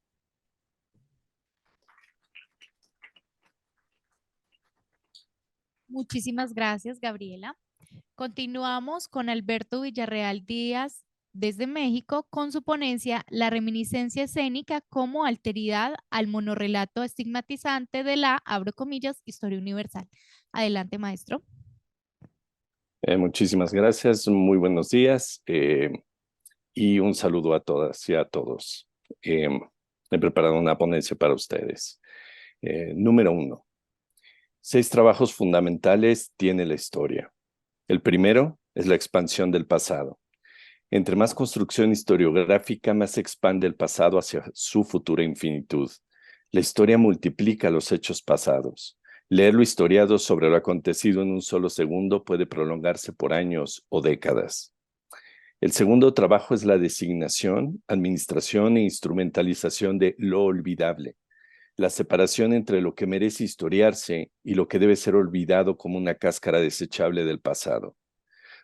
Speaker 1: Muchísimas gracias, Gabriela. Continuamos con Alberto Villarreal Díaz desde México con su ponencia La reminiscencia escénica como alteridad al monorrelato estigmatizante de la, abro comillas, historia universal. Adelante, maestro.
Speaker 5: Muchísimas gracias, muy buenos días y un saludo a todas y a todos. He preparado una ponencia para ustedes. Número 1. 6 trabajos fundamentales tiene la historia. El primero es la expansión del pasado. Entre más construcción historiográfica, más se expande el pasado hacia su futura infinitud. La historia multiplica los hechos pasados. Leer lo historiado sobre lo acontecido en un solo segundo puede prolongarse por años o décadas. El segundo trabajo es la designación, administración e instrumentalización de lo olvidable. La separación entre lo que merece historiarse y lo que debe ser olvidado como una cáscara desechable del pasado.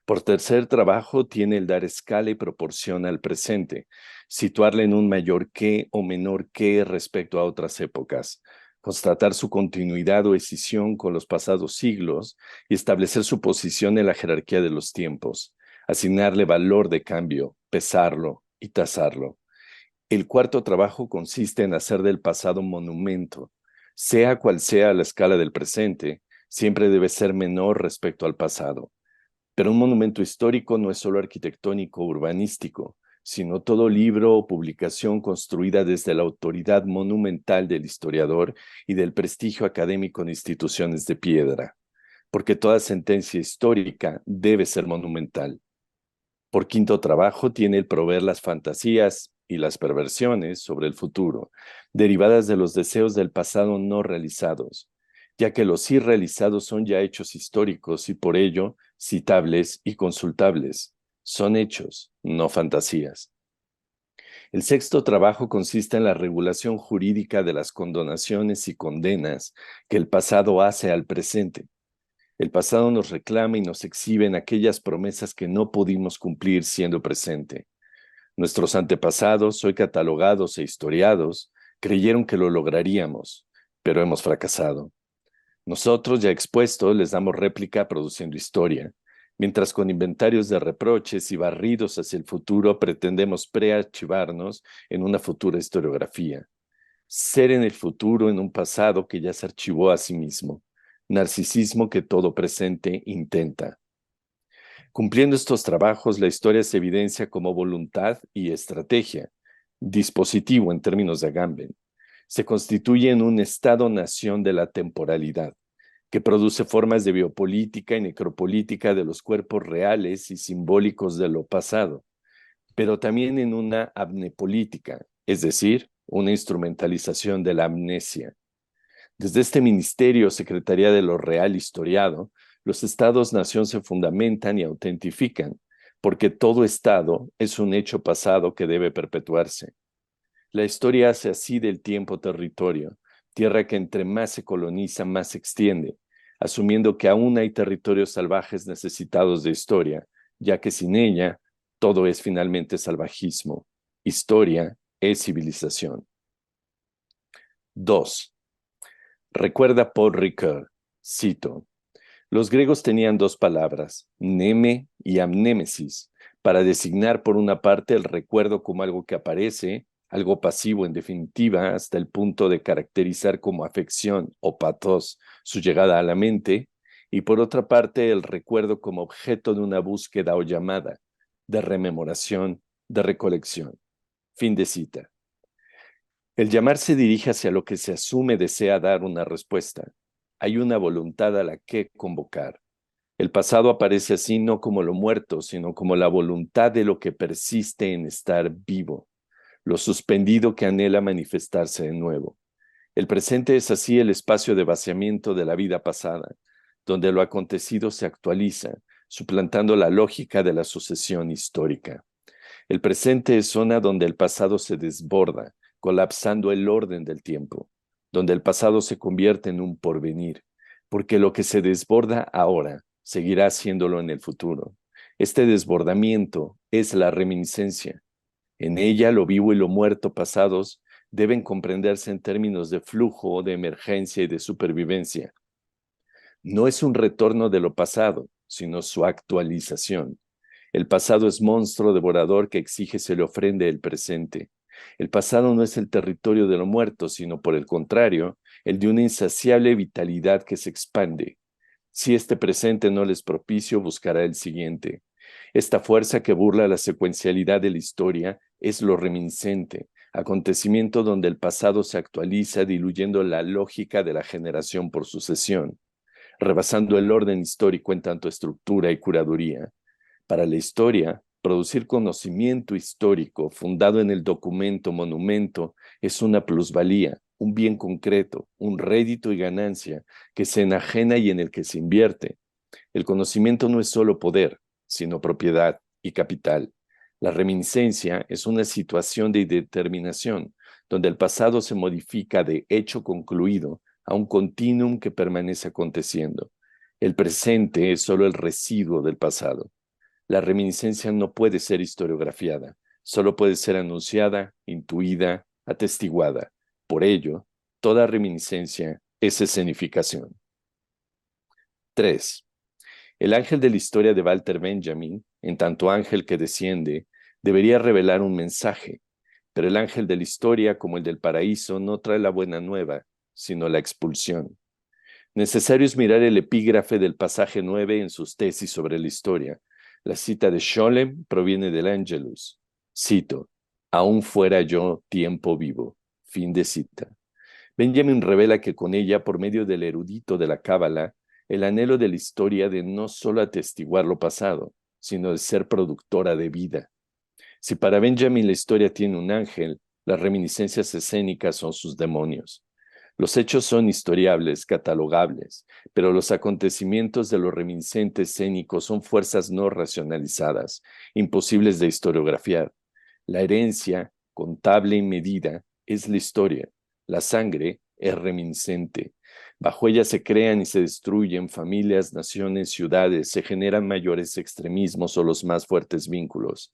Speaker 5: Por tercer trabajo tiene el dar escala y proporción al presente, situarle en un mayor qué o menor qué respecto a otras épocas, constatar su continuidad o escisión con los pasados siglos y establecer su posición en la jerarquía de los tiempos, asignarle valor de cambio, pesarlo y tasarlo. El cuarto trabajo consiste en hacer del pasado monumento. Sea cual sea la escala del presente, siempre debe ser menor respecto al pasado. Pero un monumento histórico no es solo arquitectónico o urbanístico, sino todo libro o publicación construida desde la autoridad monumental del historiador y del prestigio académico en instituciones de piedra, porque toda sentencia histórica debe ser monumental. Por quinto trabajo tiene el proveer las fantasías y las perversiones sobre el futuro, derivadas de los deseos del pasado no realizados, ya que los irrealizados son ya hechos históricos y por ello citables y consultables. Son hechos, no fantasías. El sexto trabajo consiste en la regulación jurídica de las condonaciones y condenas que el pasado hace al presente. El pasado nos reclama y nos exhibe en aquellas promesas que no pudimos cumplir siendo presente. Nuestros antepasados, hoy catalogados e historiados, creyeron que lo lograríamos, pero hemos fracasado. Nosotros, ya expuestos, les damos réplica produciendo historia, mientras con inventarios de reproches y barridos hacia el futuro pretendemos prearchivarnos en una futura historiografía. Ser en el futuro en un pasado que ya se archivó a sí mismo. Narcisismo que todo presente intenta. Cumpliendo estos trabajos, la historia se evidencia como voluntad y estrategia, dispositivo en términos de Agamben. Se constituye en un estado-nación de la temporalidad, que produce formas de biopolítica y necropolítica de los cuerpos reales y simbólicos de lo pasado, pero también en una amnepolítica, es decir, una instrumentalización de la amnesia. Desde este ministerio, Secretaría de lo Real Historiado, los estados-nación se fundamentan y autentifican, porque todo estado es un hecho pasado que debe perpetuarse. La historia hace así del tiempo territorio, tierra que entre más se coloniza, más se extiende, asumiendo que aún hay territorios salvajes necesitados de historia, ya que sin ella, todo es finalmente salvajismo. Historia es civilización. 2. Recuerda Paul Ricoeur, cito, los griegos tenían dos palabras, mneme y amnémesis, para designar por una parte el recuerdo como algo que aparece, algo pasivo en definitiva, hasta el punto de caracterizar como afección o pathos su llegada a la mente, y por otra parte el recuerdo como objeto de una búsqueda o llamada, de rememoración, de recolección. Fin de cita. El llamar se dirige hacia lo que se asume desea dar una respuesta. Hay una voluntad a la que convocar. El pasado aparece así no como lo muerto, sino como la voluntad de lo que persiste en estar vivo, lo suspendido que anhela manifestarse de nuevo. El presente es así el espacio de vaciamiento de la vida pasada, donde lo acontecido se actualiza, suplantando la lógica de la sucesión histórica. El presente es zona donde el pasado se desborda, colapsando el orden del tiempo, donde el pasado se convierte en un porvenir, porque lo que se desborda ahora seguirá haciéndolo en el futuro. Este desbordamiento es la reminiscencia. En ella, lo vivo y lo muerto pasados deben comprenderse en términos de flujo, de emergencia y de supervivencia. No es un retorno de lo pasado, sino su actualización. El pasado es monstruo devorador que exige se le ofrende el presente. El pasado no es el territorio de lo muerto, sino por el contrario, el de una insaciable vitalidad que se expande. Si este presente no le es propicio, buscará el siguiente. Esta fuerza que burla la secuencialidad de la historia es lo reminiscente, acontecimiento donde el pasado se actualiza diluyendo la lógica de la generación por sucesión, rebasando el orden histórico en tanto estructura y curaduría. Para la historia, producir conocimiento histórico fundado en el documento monumento es una plusvalía, un bien concreto, un rédito y ganancia que se enajena y en el que se invierte. El conocimiento no es solo poder, sino propiedad y capital. La reminiscencia es una situación de determinación, donde el pasado se modifica de hecho concluido a un continuum que permanece aconteciendo. El presente es solo el residuo del pasado. La reminiscencia no puede ser historiografiada, solo puede ser anunciada, intuida, atestiguada. Por ello, toda reminiscencia es escenificación. 3. El ángel de la historia de Walter Benjamin, en tanto ángel que desciende, debería revelar un mensaje, pero el ángel de la historia, como el del paraíso, no trae la buena nueva, sino la expulsión. Necesario es mirar el epígrafe del pasaje 9 en sus tesis sobre la historia. La cita de Scholem proviene del Angelus. Cito, aún fuera yo tiempo vivo. Fin de cita. Benjamin revela que con ella, por medio del erudito de la Cábala, el anhelo de la historia de no solo atestiguar lo pasado, sino de ser productora de vida. Si para Benjamin la historia tiene un ángel, las reminiscencias escénicas son sus demonios. Los hechos son historiables, catalogables, pero los acontecimientos de lo reminiscente escénico son fuerzas no racionalizadas, imposibles de historiografiar. La herencia, contable y medida, es la historia. La sangre es reminiscente. Bajo ella se crean y se destruyen familias, naciones, ciudades, se generan mayores extremismos o los más fuertes vínculos.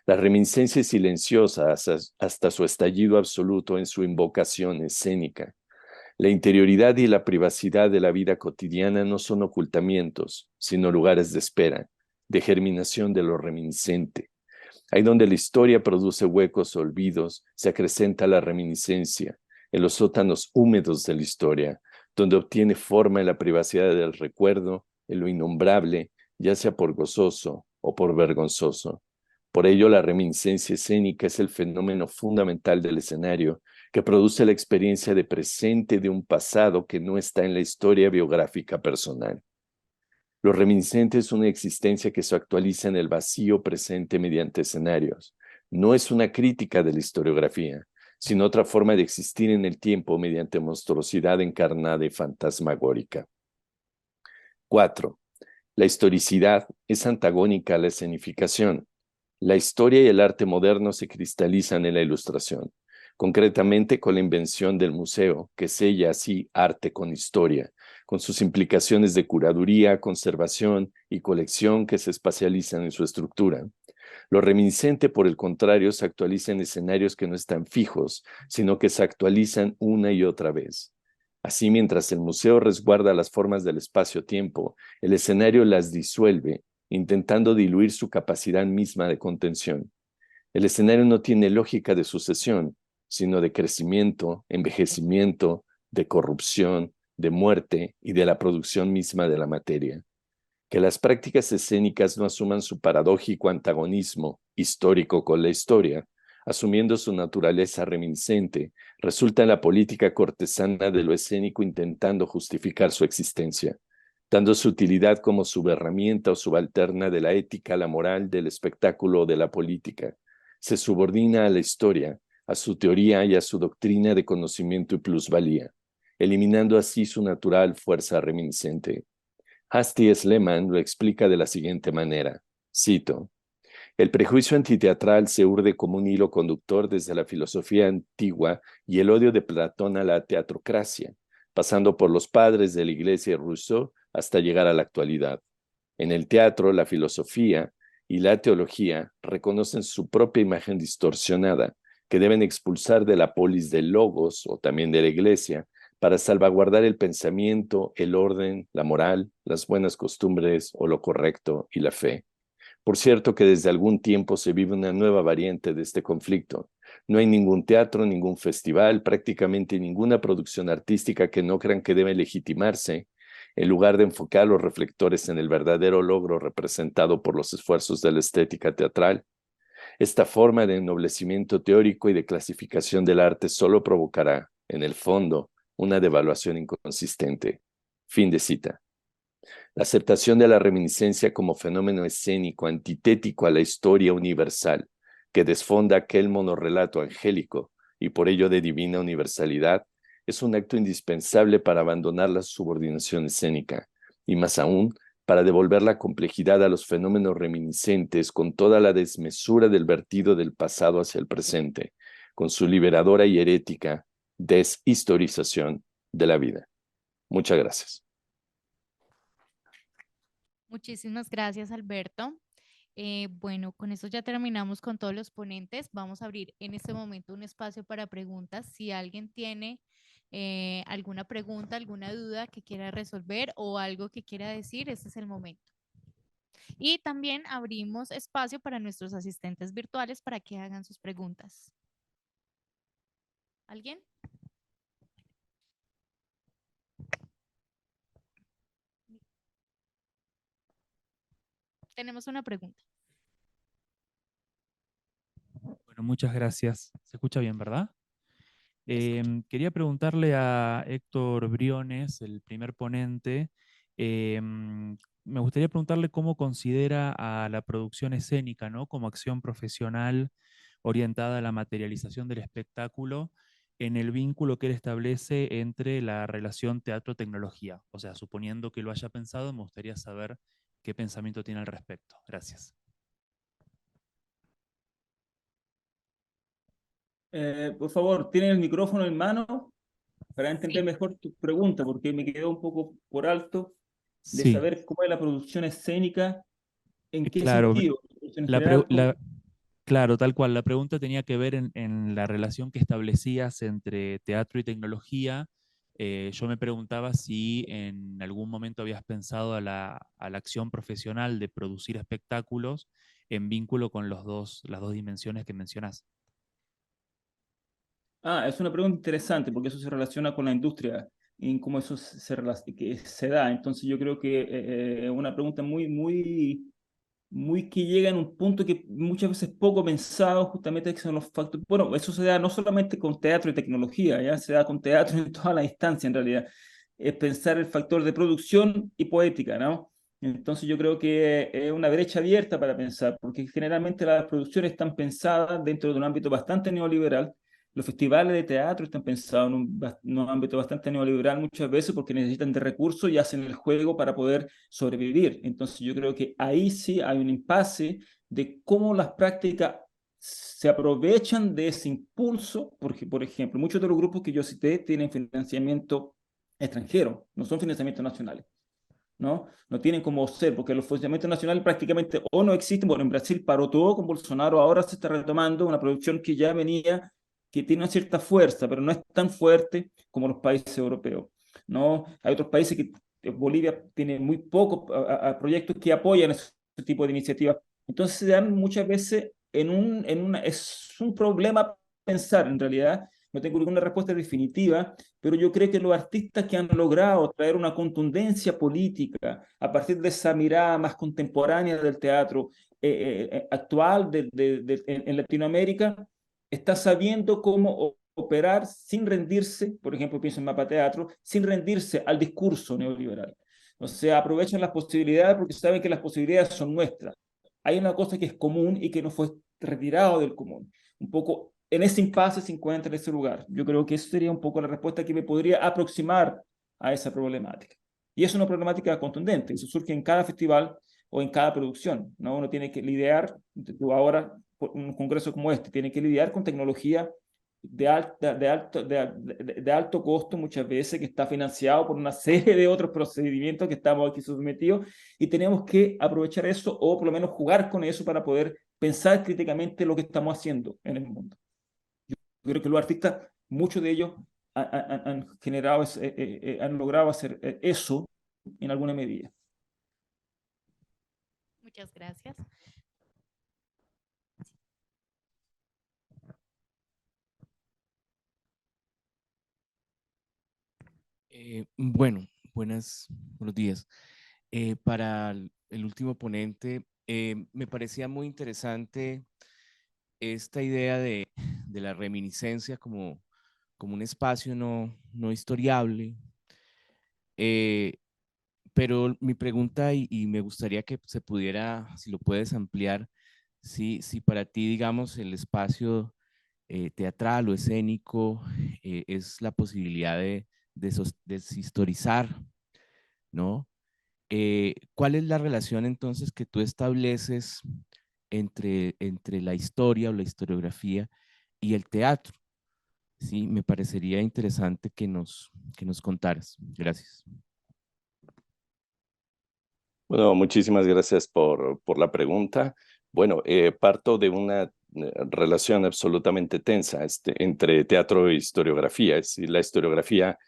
Speaker 5: La reminiscencia es silenciosa hasta su estallido absoluto en su invocación escénica. La interioridad y la privacidad de la vida cotidiana no son ocultamientos, sino lugares de espera, de germinación de lo reminiscente. Ahí donde la historia produce huecos olvidos, se acrecenta la reminiscencia, en los sótanos húmedos de la historia, donde obtiene forma en la privacidad del recuerdo, en lo innombrable, ya sea por gozoso o por vergonzoso. Por ello, la reminiscencia escénica es el fenómeno fundamental del escenario, que produce la experiencia de presente de un pasado que no está en la historia biográfica personal. Lo reminiscente es una existencia que se actualiza en el vacío presente mediante escenarios. No es una crítica de la historiografía, sino otra forma de existir en el tiempo mediante monstruosidad encarnada y fantasmagórica. 4. La historicidad es antagónica a la escenificación. La historia y el arte moderno se cristalizan en la ilustración, concretamente con la invención del museo, que sella así arte con historia, con sus implicaciones de curaduría, conservación y colección que se espacializan en su estructura. Lo reminiscente, por el contrario, se actualiza en escenarios que no están fijos, sino que se actualizan una y otra vez. Así, mientras el museo resguarda las formas del espacio-tiempo, el escenario las disuelve, intentando diluir su capacidad misma de contención. El escenario no tiene lógica de sucesión, sino de crecimiento, envejecimiento, de corrupción, de muerte y de la producción misma de la materia. Que las prácticas escénicas no asuman su paradójico antagonismo histórico con la historia, asumiendo su naturaleza reminiscente, resulta en la política cortesana de lo escénico intentando justificar su existencia, dando su utilidad como subherramienta o subalterna de la ética, la moral, del espectáculo o de la política. Se subordina a la historia, a su teoría y a su doctrina de conocimiento y plusvalía, eliminando así su natural fuerza reminiscente. Hastie Sleman lo explica de la siguiente manera, cito, el prejuicio antiteatral se urde como un hilo conductor desde la filosofía antigua y el odio de Platón a la teatrocracia, pasando por los padres de la Iglesia y Rousseau hasta llegar a la actualidad. En el teatro, la filosofía y la teología reconocen su propia imagen distorsionada, que deben expulsar de la polis del logos o también de la Iglesia, para salvaguardar el pensamiento, el orden, la moral, las buenas costumbres o lo correcto y la fe. Por cierto que desde algún tiempo se vive una nueva variante de este conflicto. No hay ningún teatro, ningún festival, prácticamente ninguna producción artística que no crean que debe legitimarse, en lugar de enfocar los reflectores en el verdadero logro representado por los esfuerzos de la estética teatral. Esta forma de ennoblecimiento teórico y de clasificación del arte solo provocará, en el fondo, una devaluación inconsistente. Fin de cita. La aceptación de la reminiscencia como fenómeno escénico antitético a la historia universal, que desfonda aquel monorrelato angélico y por ello de divina universalidad, es un acto indispensable para abandonar la subordinación escénica, y más aún, para devolver la complejidad a los fenómenos reminiscentes con toda la desmesura del vertido del pasado hacia el presente, con su liberadora y herética deshistorización de la vida. Muchas gracias.
Speaker 1: Muchísimas gracias, Alberto. Bueno, con eso ya terminamos con todos los ponentes. Vamos a abrir en este momento un espacio para preguntas. Si alguien tiene alguna pregunta, alguna duda que quiera resolver o algo que quiera decir, este es el momento. Y también abrimos espacio para nuestros asistentes virtuales para que hagan sus preguntas. ¿Alguien? Tenemos una pregunta.
Speaker 6: Bueno, muchas gracias. Se escucha bien, ¿verdad? Quería preguntarle a Héctor Briones, el primer ponente, me gustaría preguntarle cómo considera a la producción escénica, ¿no? Como acción profesional orientada a la materialización del espectáculo en el vínculo que él establece entre la relación teatro-tecnología. O sea, suponiendo que lo haya pensado, me gustaría saber qué pensamiento tiene al respecto. Gracias.
Speaker 2: Por favor, ¿tienen el micrófono en mano para entender
Speaker 1: Sí.
Speaker 2: mejor tu pregunta? Porque me quedó un poco por alto de
Speaker 6: Sí,
Speaker 2: saber cómo es la producción escénica, en qué
Speaker 6: claro.
Speaker 2: sentido, en
Speaker 6: La, pre-
Speaker 2: general,
Speaker 6: la- Claro, tal cual. La pregunta tenía que ver en la relación que establecías entre teatro y tecnología. Yo me preguntaba si en algún momento habías pensado a la acción profesional de producir espectáculos en vínculo con las dos dimensiones que mencionas.
Speaker 2: Es una pregunta interesante porque eso se relaciona con la industria y en cómo eso que se da. Entonces yo creo que es una pregunta muy que llega en un punto que muchas veces poco pensado, justamente que son los factores. Bueno, eso se da no solamente con teatro y tecnología, ya se da con teatro en toda la instancia en realidad. Es pensar el factor de producción y poética, ¿no? Entonces yo creo que es una brecha abierta para pensar, porque generalmente las producciones están pensadas dentro de un ámbito bastante neoliberal. Los festivales de teatro están pensados en un ámbito bastante neoliberal muchas veces porque necesitan de recursos y hacen el juego para poder sobrevivir. Entonces yo creo que ahí sí hay un impasse de cómo las prácticas se aprovechan de ese impulso, porque por ejemplo, muchos de los grupos que yo cité tienen financiamiento extranjero, no son financiamientos nacionales. ¿No? No tienen como ser, porque los financiamientos nacionales prácticamente o no existen. Bueno, en Brasil paró todo con Bolsonaro, ahora se está retomando una producción que ya venía, que tiene una cierta fuerza, pero no es tan fuerte como los países europeos, ¿no? Hay otros países que Bolivia tiene muy pocos proyectos que apoyan ese tipo de iniciativas. Entonces se dan muchas veces es un problema pensar en realidad. No tengo ninguna respuesta definitiva, pero yo creo que los artistas que han logrado traer una contundencia política a partir de esa mirada más contemporánea del teatro actual en Latinoamérica, está sabiendo cómo operar sin rendirse, por ejemplo, pienso en Mapa Teatro, sin rendirse al discurso neoliberal. O sea, aprovechan las posibilidades porque saben que las posibilidades son nuestras. Hay una cosa que es común y que no fue retirado del común. Un poco en ese impasse se encuentra en ese lugar. Yo creo que eso sería un poco la respuesta que me podría aproximar a esa problemática. Y es una problemática contundente, eso surge en cada festival o en cada producción, ¿no? Uno tiene que lidiar, tú ahora, un congreso como este, tiene que lidiar con tecnología de alto costo muchas veces, que está financiado por una serie de otros procedimientos que estamos aquí sometidos, y tenemos que aprovechar eso o por lo menos jugar con eso para poder pensar críticamente lo que estamos haciendo en el mundo. Yo creo que los artistas, muchos de ellos han generado, han logrado hacer eso en alguna medida.
Speaker 1: Muchas gracias.
Speaker 7: Bueno, buenos días. Para el último ponente, me parecía muy interesante esta idea de la reminiscencia como un espacio no historiable. Pero mi pregunta, y me gustaría que se pudiera, si lo puedes ampliar, si para ti, digamos, el espacio teatral o escénico es la posibilidad de deshistorizar, ¿no? ¿Cuál es la relación entonces que tú estableces entre la historia o la historiografía y el teatro? Sí, me parecería interesante que nos contaras. Gracias.
Speaker 5: Bueno, muchísimas gracias por la pregunta. Bueno, parto de una relación absolutamente tensa entre teatro e historiografía. Es decir, la historiografía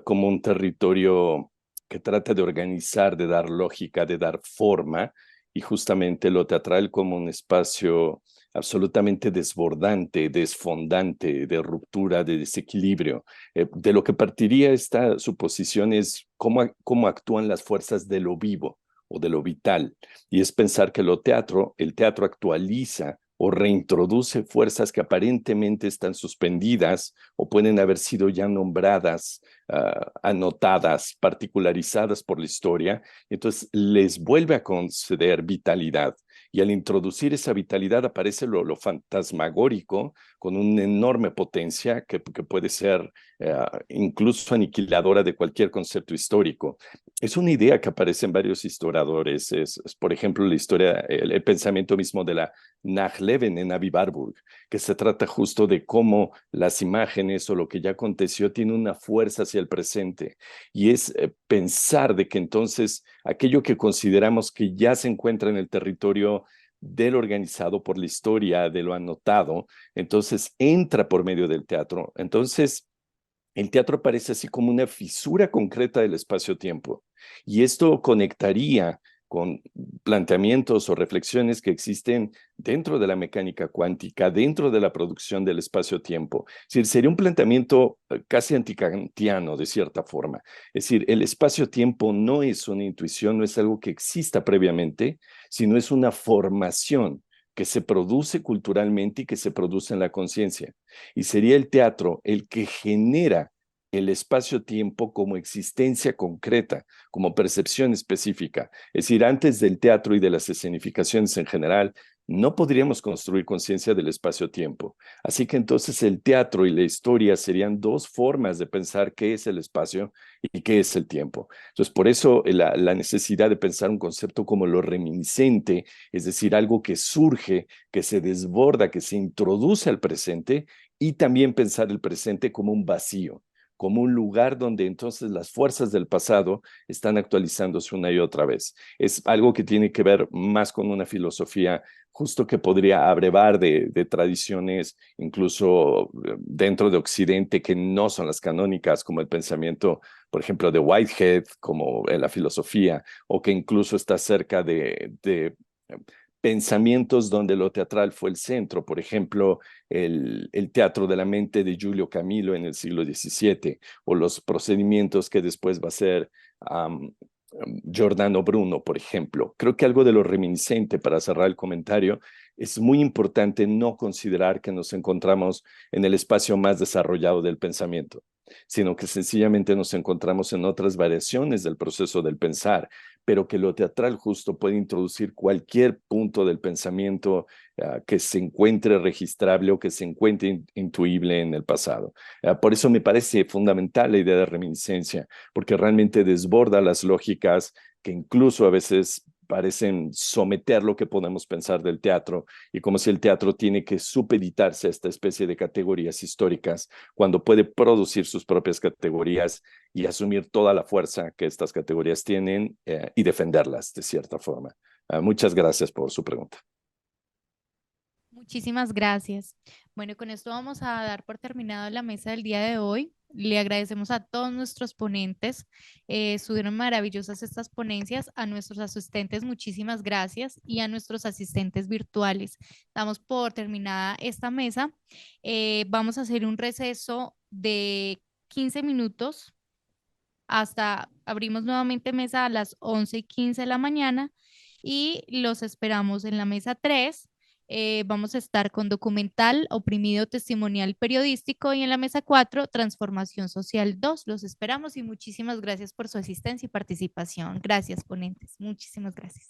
Speaker 5: como un territorio que trata de organizar, de dar lógica, de dar forma, y justamente lo teatral como un espacio absolutamente desbordante, desfondante, de ruptura, de desequilibrio. De lo que partiría esta suposición es cómo actúan las fuerzas de lo vivo o de lo vital, y es pensar que el teatro actualiza o reintroduce fuerzas que aparentemente están suspendidas o pueden haber sido ya nombradas, anotadas, particularizadas por la historia, entonces les vuelve a conceder vitalidad. Y al introducir esa vitalidad aparece lo fantasmagórico con una enorme potencia que puede ser incluso aniquiladora de cualquier concepto histórico. Es una idea que aparece en varios historiadores. Por ejemplo, la historia, el pensamiento mismo de la Nachleben en Avi Warburg, que se trata justo de cómo las imágenes o lo que ya aconteció tiene una fuerza hacia el presente. Y es pensar de que entonces aquello que consideramos que ya se encuentra en el territorio de lo organizado por la historia, de lo anotado, entonces entra por medio del teatro. Entonces, el teatro parece así como una fisura concreta del espacio-tiempo. Y esto conectaría con planteamientos o reflexiones que existen dentro de la mecánica cuántica, dentro de la producción del espacio-tiempo. Es decir, sería un planteamiento casi antikantiano, de cierta forma. Es decir, el espacio-tiempo no es una intuición, no es algo que exista previamente, sino es una formación que se produce culturalmente y que se produce en la conciencia. Y sería el teatro el que genera el espacio-tiempo como existencia concreta, como percepción específica. Es decir, antes del teatro y de las escenificaciones en general, no podríamos construir conciencia del espacio-tiempo. Así que entonces el teatro y la historia serían dos formas de pensar qué es el espacio y qué es el tiempo. Entonces, por eso la necesidad de pensar un concepto como lo reminiscente, es decir, algo que surge, que se desborda, que se introduce al presente, y también pensar el presente como un vacío, como un lugar donde entonces las fuerzas del pasado están actualizándose una y otra vez. Es algo que tiene que ver más con una filosofía justo que podría abrevar de tradiciones, incluso dentro de Occidente, que no son las canónicas, como el pensamiento, por ejemplo, de Whitehead, como la filosofía, o que incluso está cerca de pensamientos donde lo teatral fue el centro, por ejemplo, el teatro de la mente de Giulio Camillo en el siglo XVII, o los procedimientos que después va a ser Giordano Bruno, por ejemplo. Creo que algo de lo reminiscente, para cerrar el comentario, es muy importante no considerar que nos encontramos en el espacio más desarrollado del pensamiento, sino que sencillamente nos encontramos en otras variaciones del proceso del pensar, pero que lo teatral justo puede introducir cualquier punto del pensamiento que se encuentre registrable o que se encuentre intuible en el pasado. Por eso me parece fundamental la idea de reminiscencia, porque realmente desborda las lógicas que incluso a veces parecen someter lo que podemos pensar del teatro, y como si el teatro tiene que supeditarse a esta especie de categorías históricas, cuando puede producir sus propias categorías y asumir toda la fuerza que estas categorías tienen y defenderlas de cierta forma. Muchas gracias por su pregunta.
Speaker 1: Muchísimas gracias. Bueno, con esto vamos a dar por terminado la mesa del día de hoy. Le agradecemos a todos nuestros ponentes. Estuvieron maravillosas estas ponencias. A nuestros asistentes, muchísimas gracias. Y a nuestros asistentes virtuales. Damos por terminada esta mesa. Vamos a hacer un receso de 15 minutos hasta abrimos nuevamente mesa a las 11:15 de la mañana y los esperamos en la mesa 3. Vamos a estar con documental, oprimido, testimonial, periodístico, y en la mesa 4, transformación social 2. Los esperamos y muchísimas gracias por su asistencia y participación. Gracias, ponentes. Muchísimas gracias.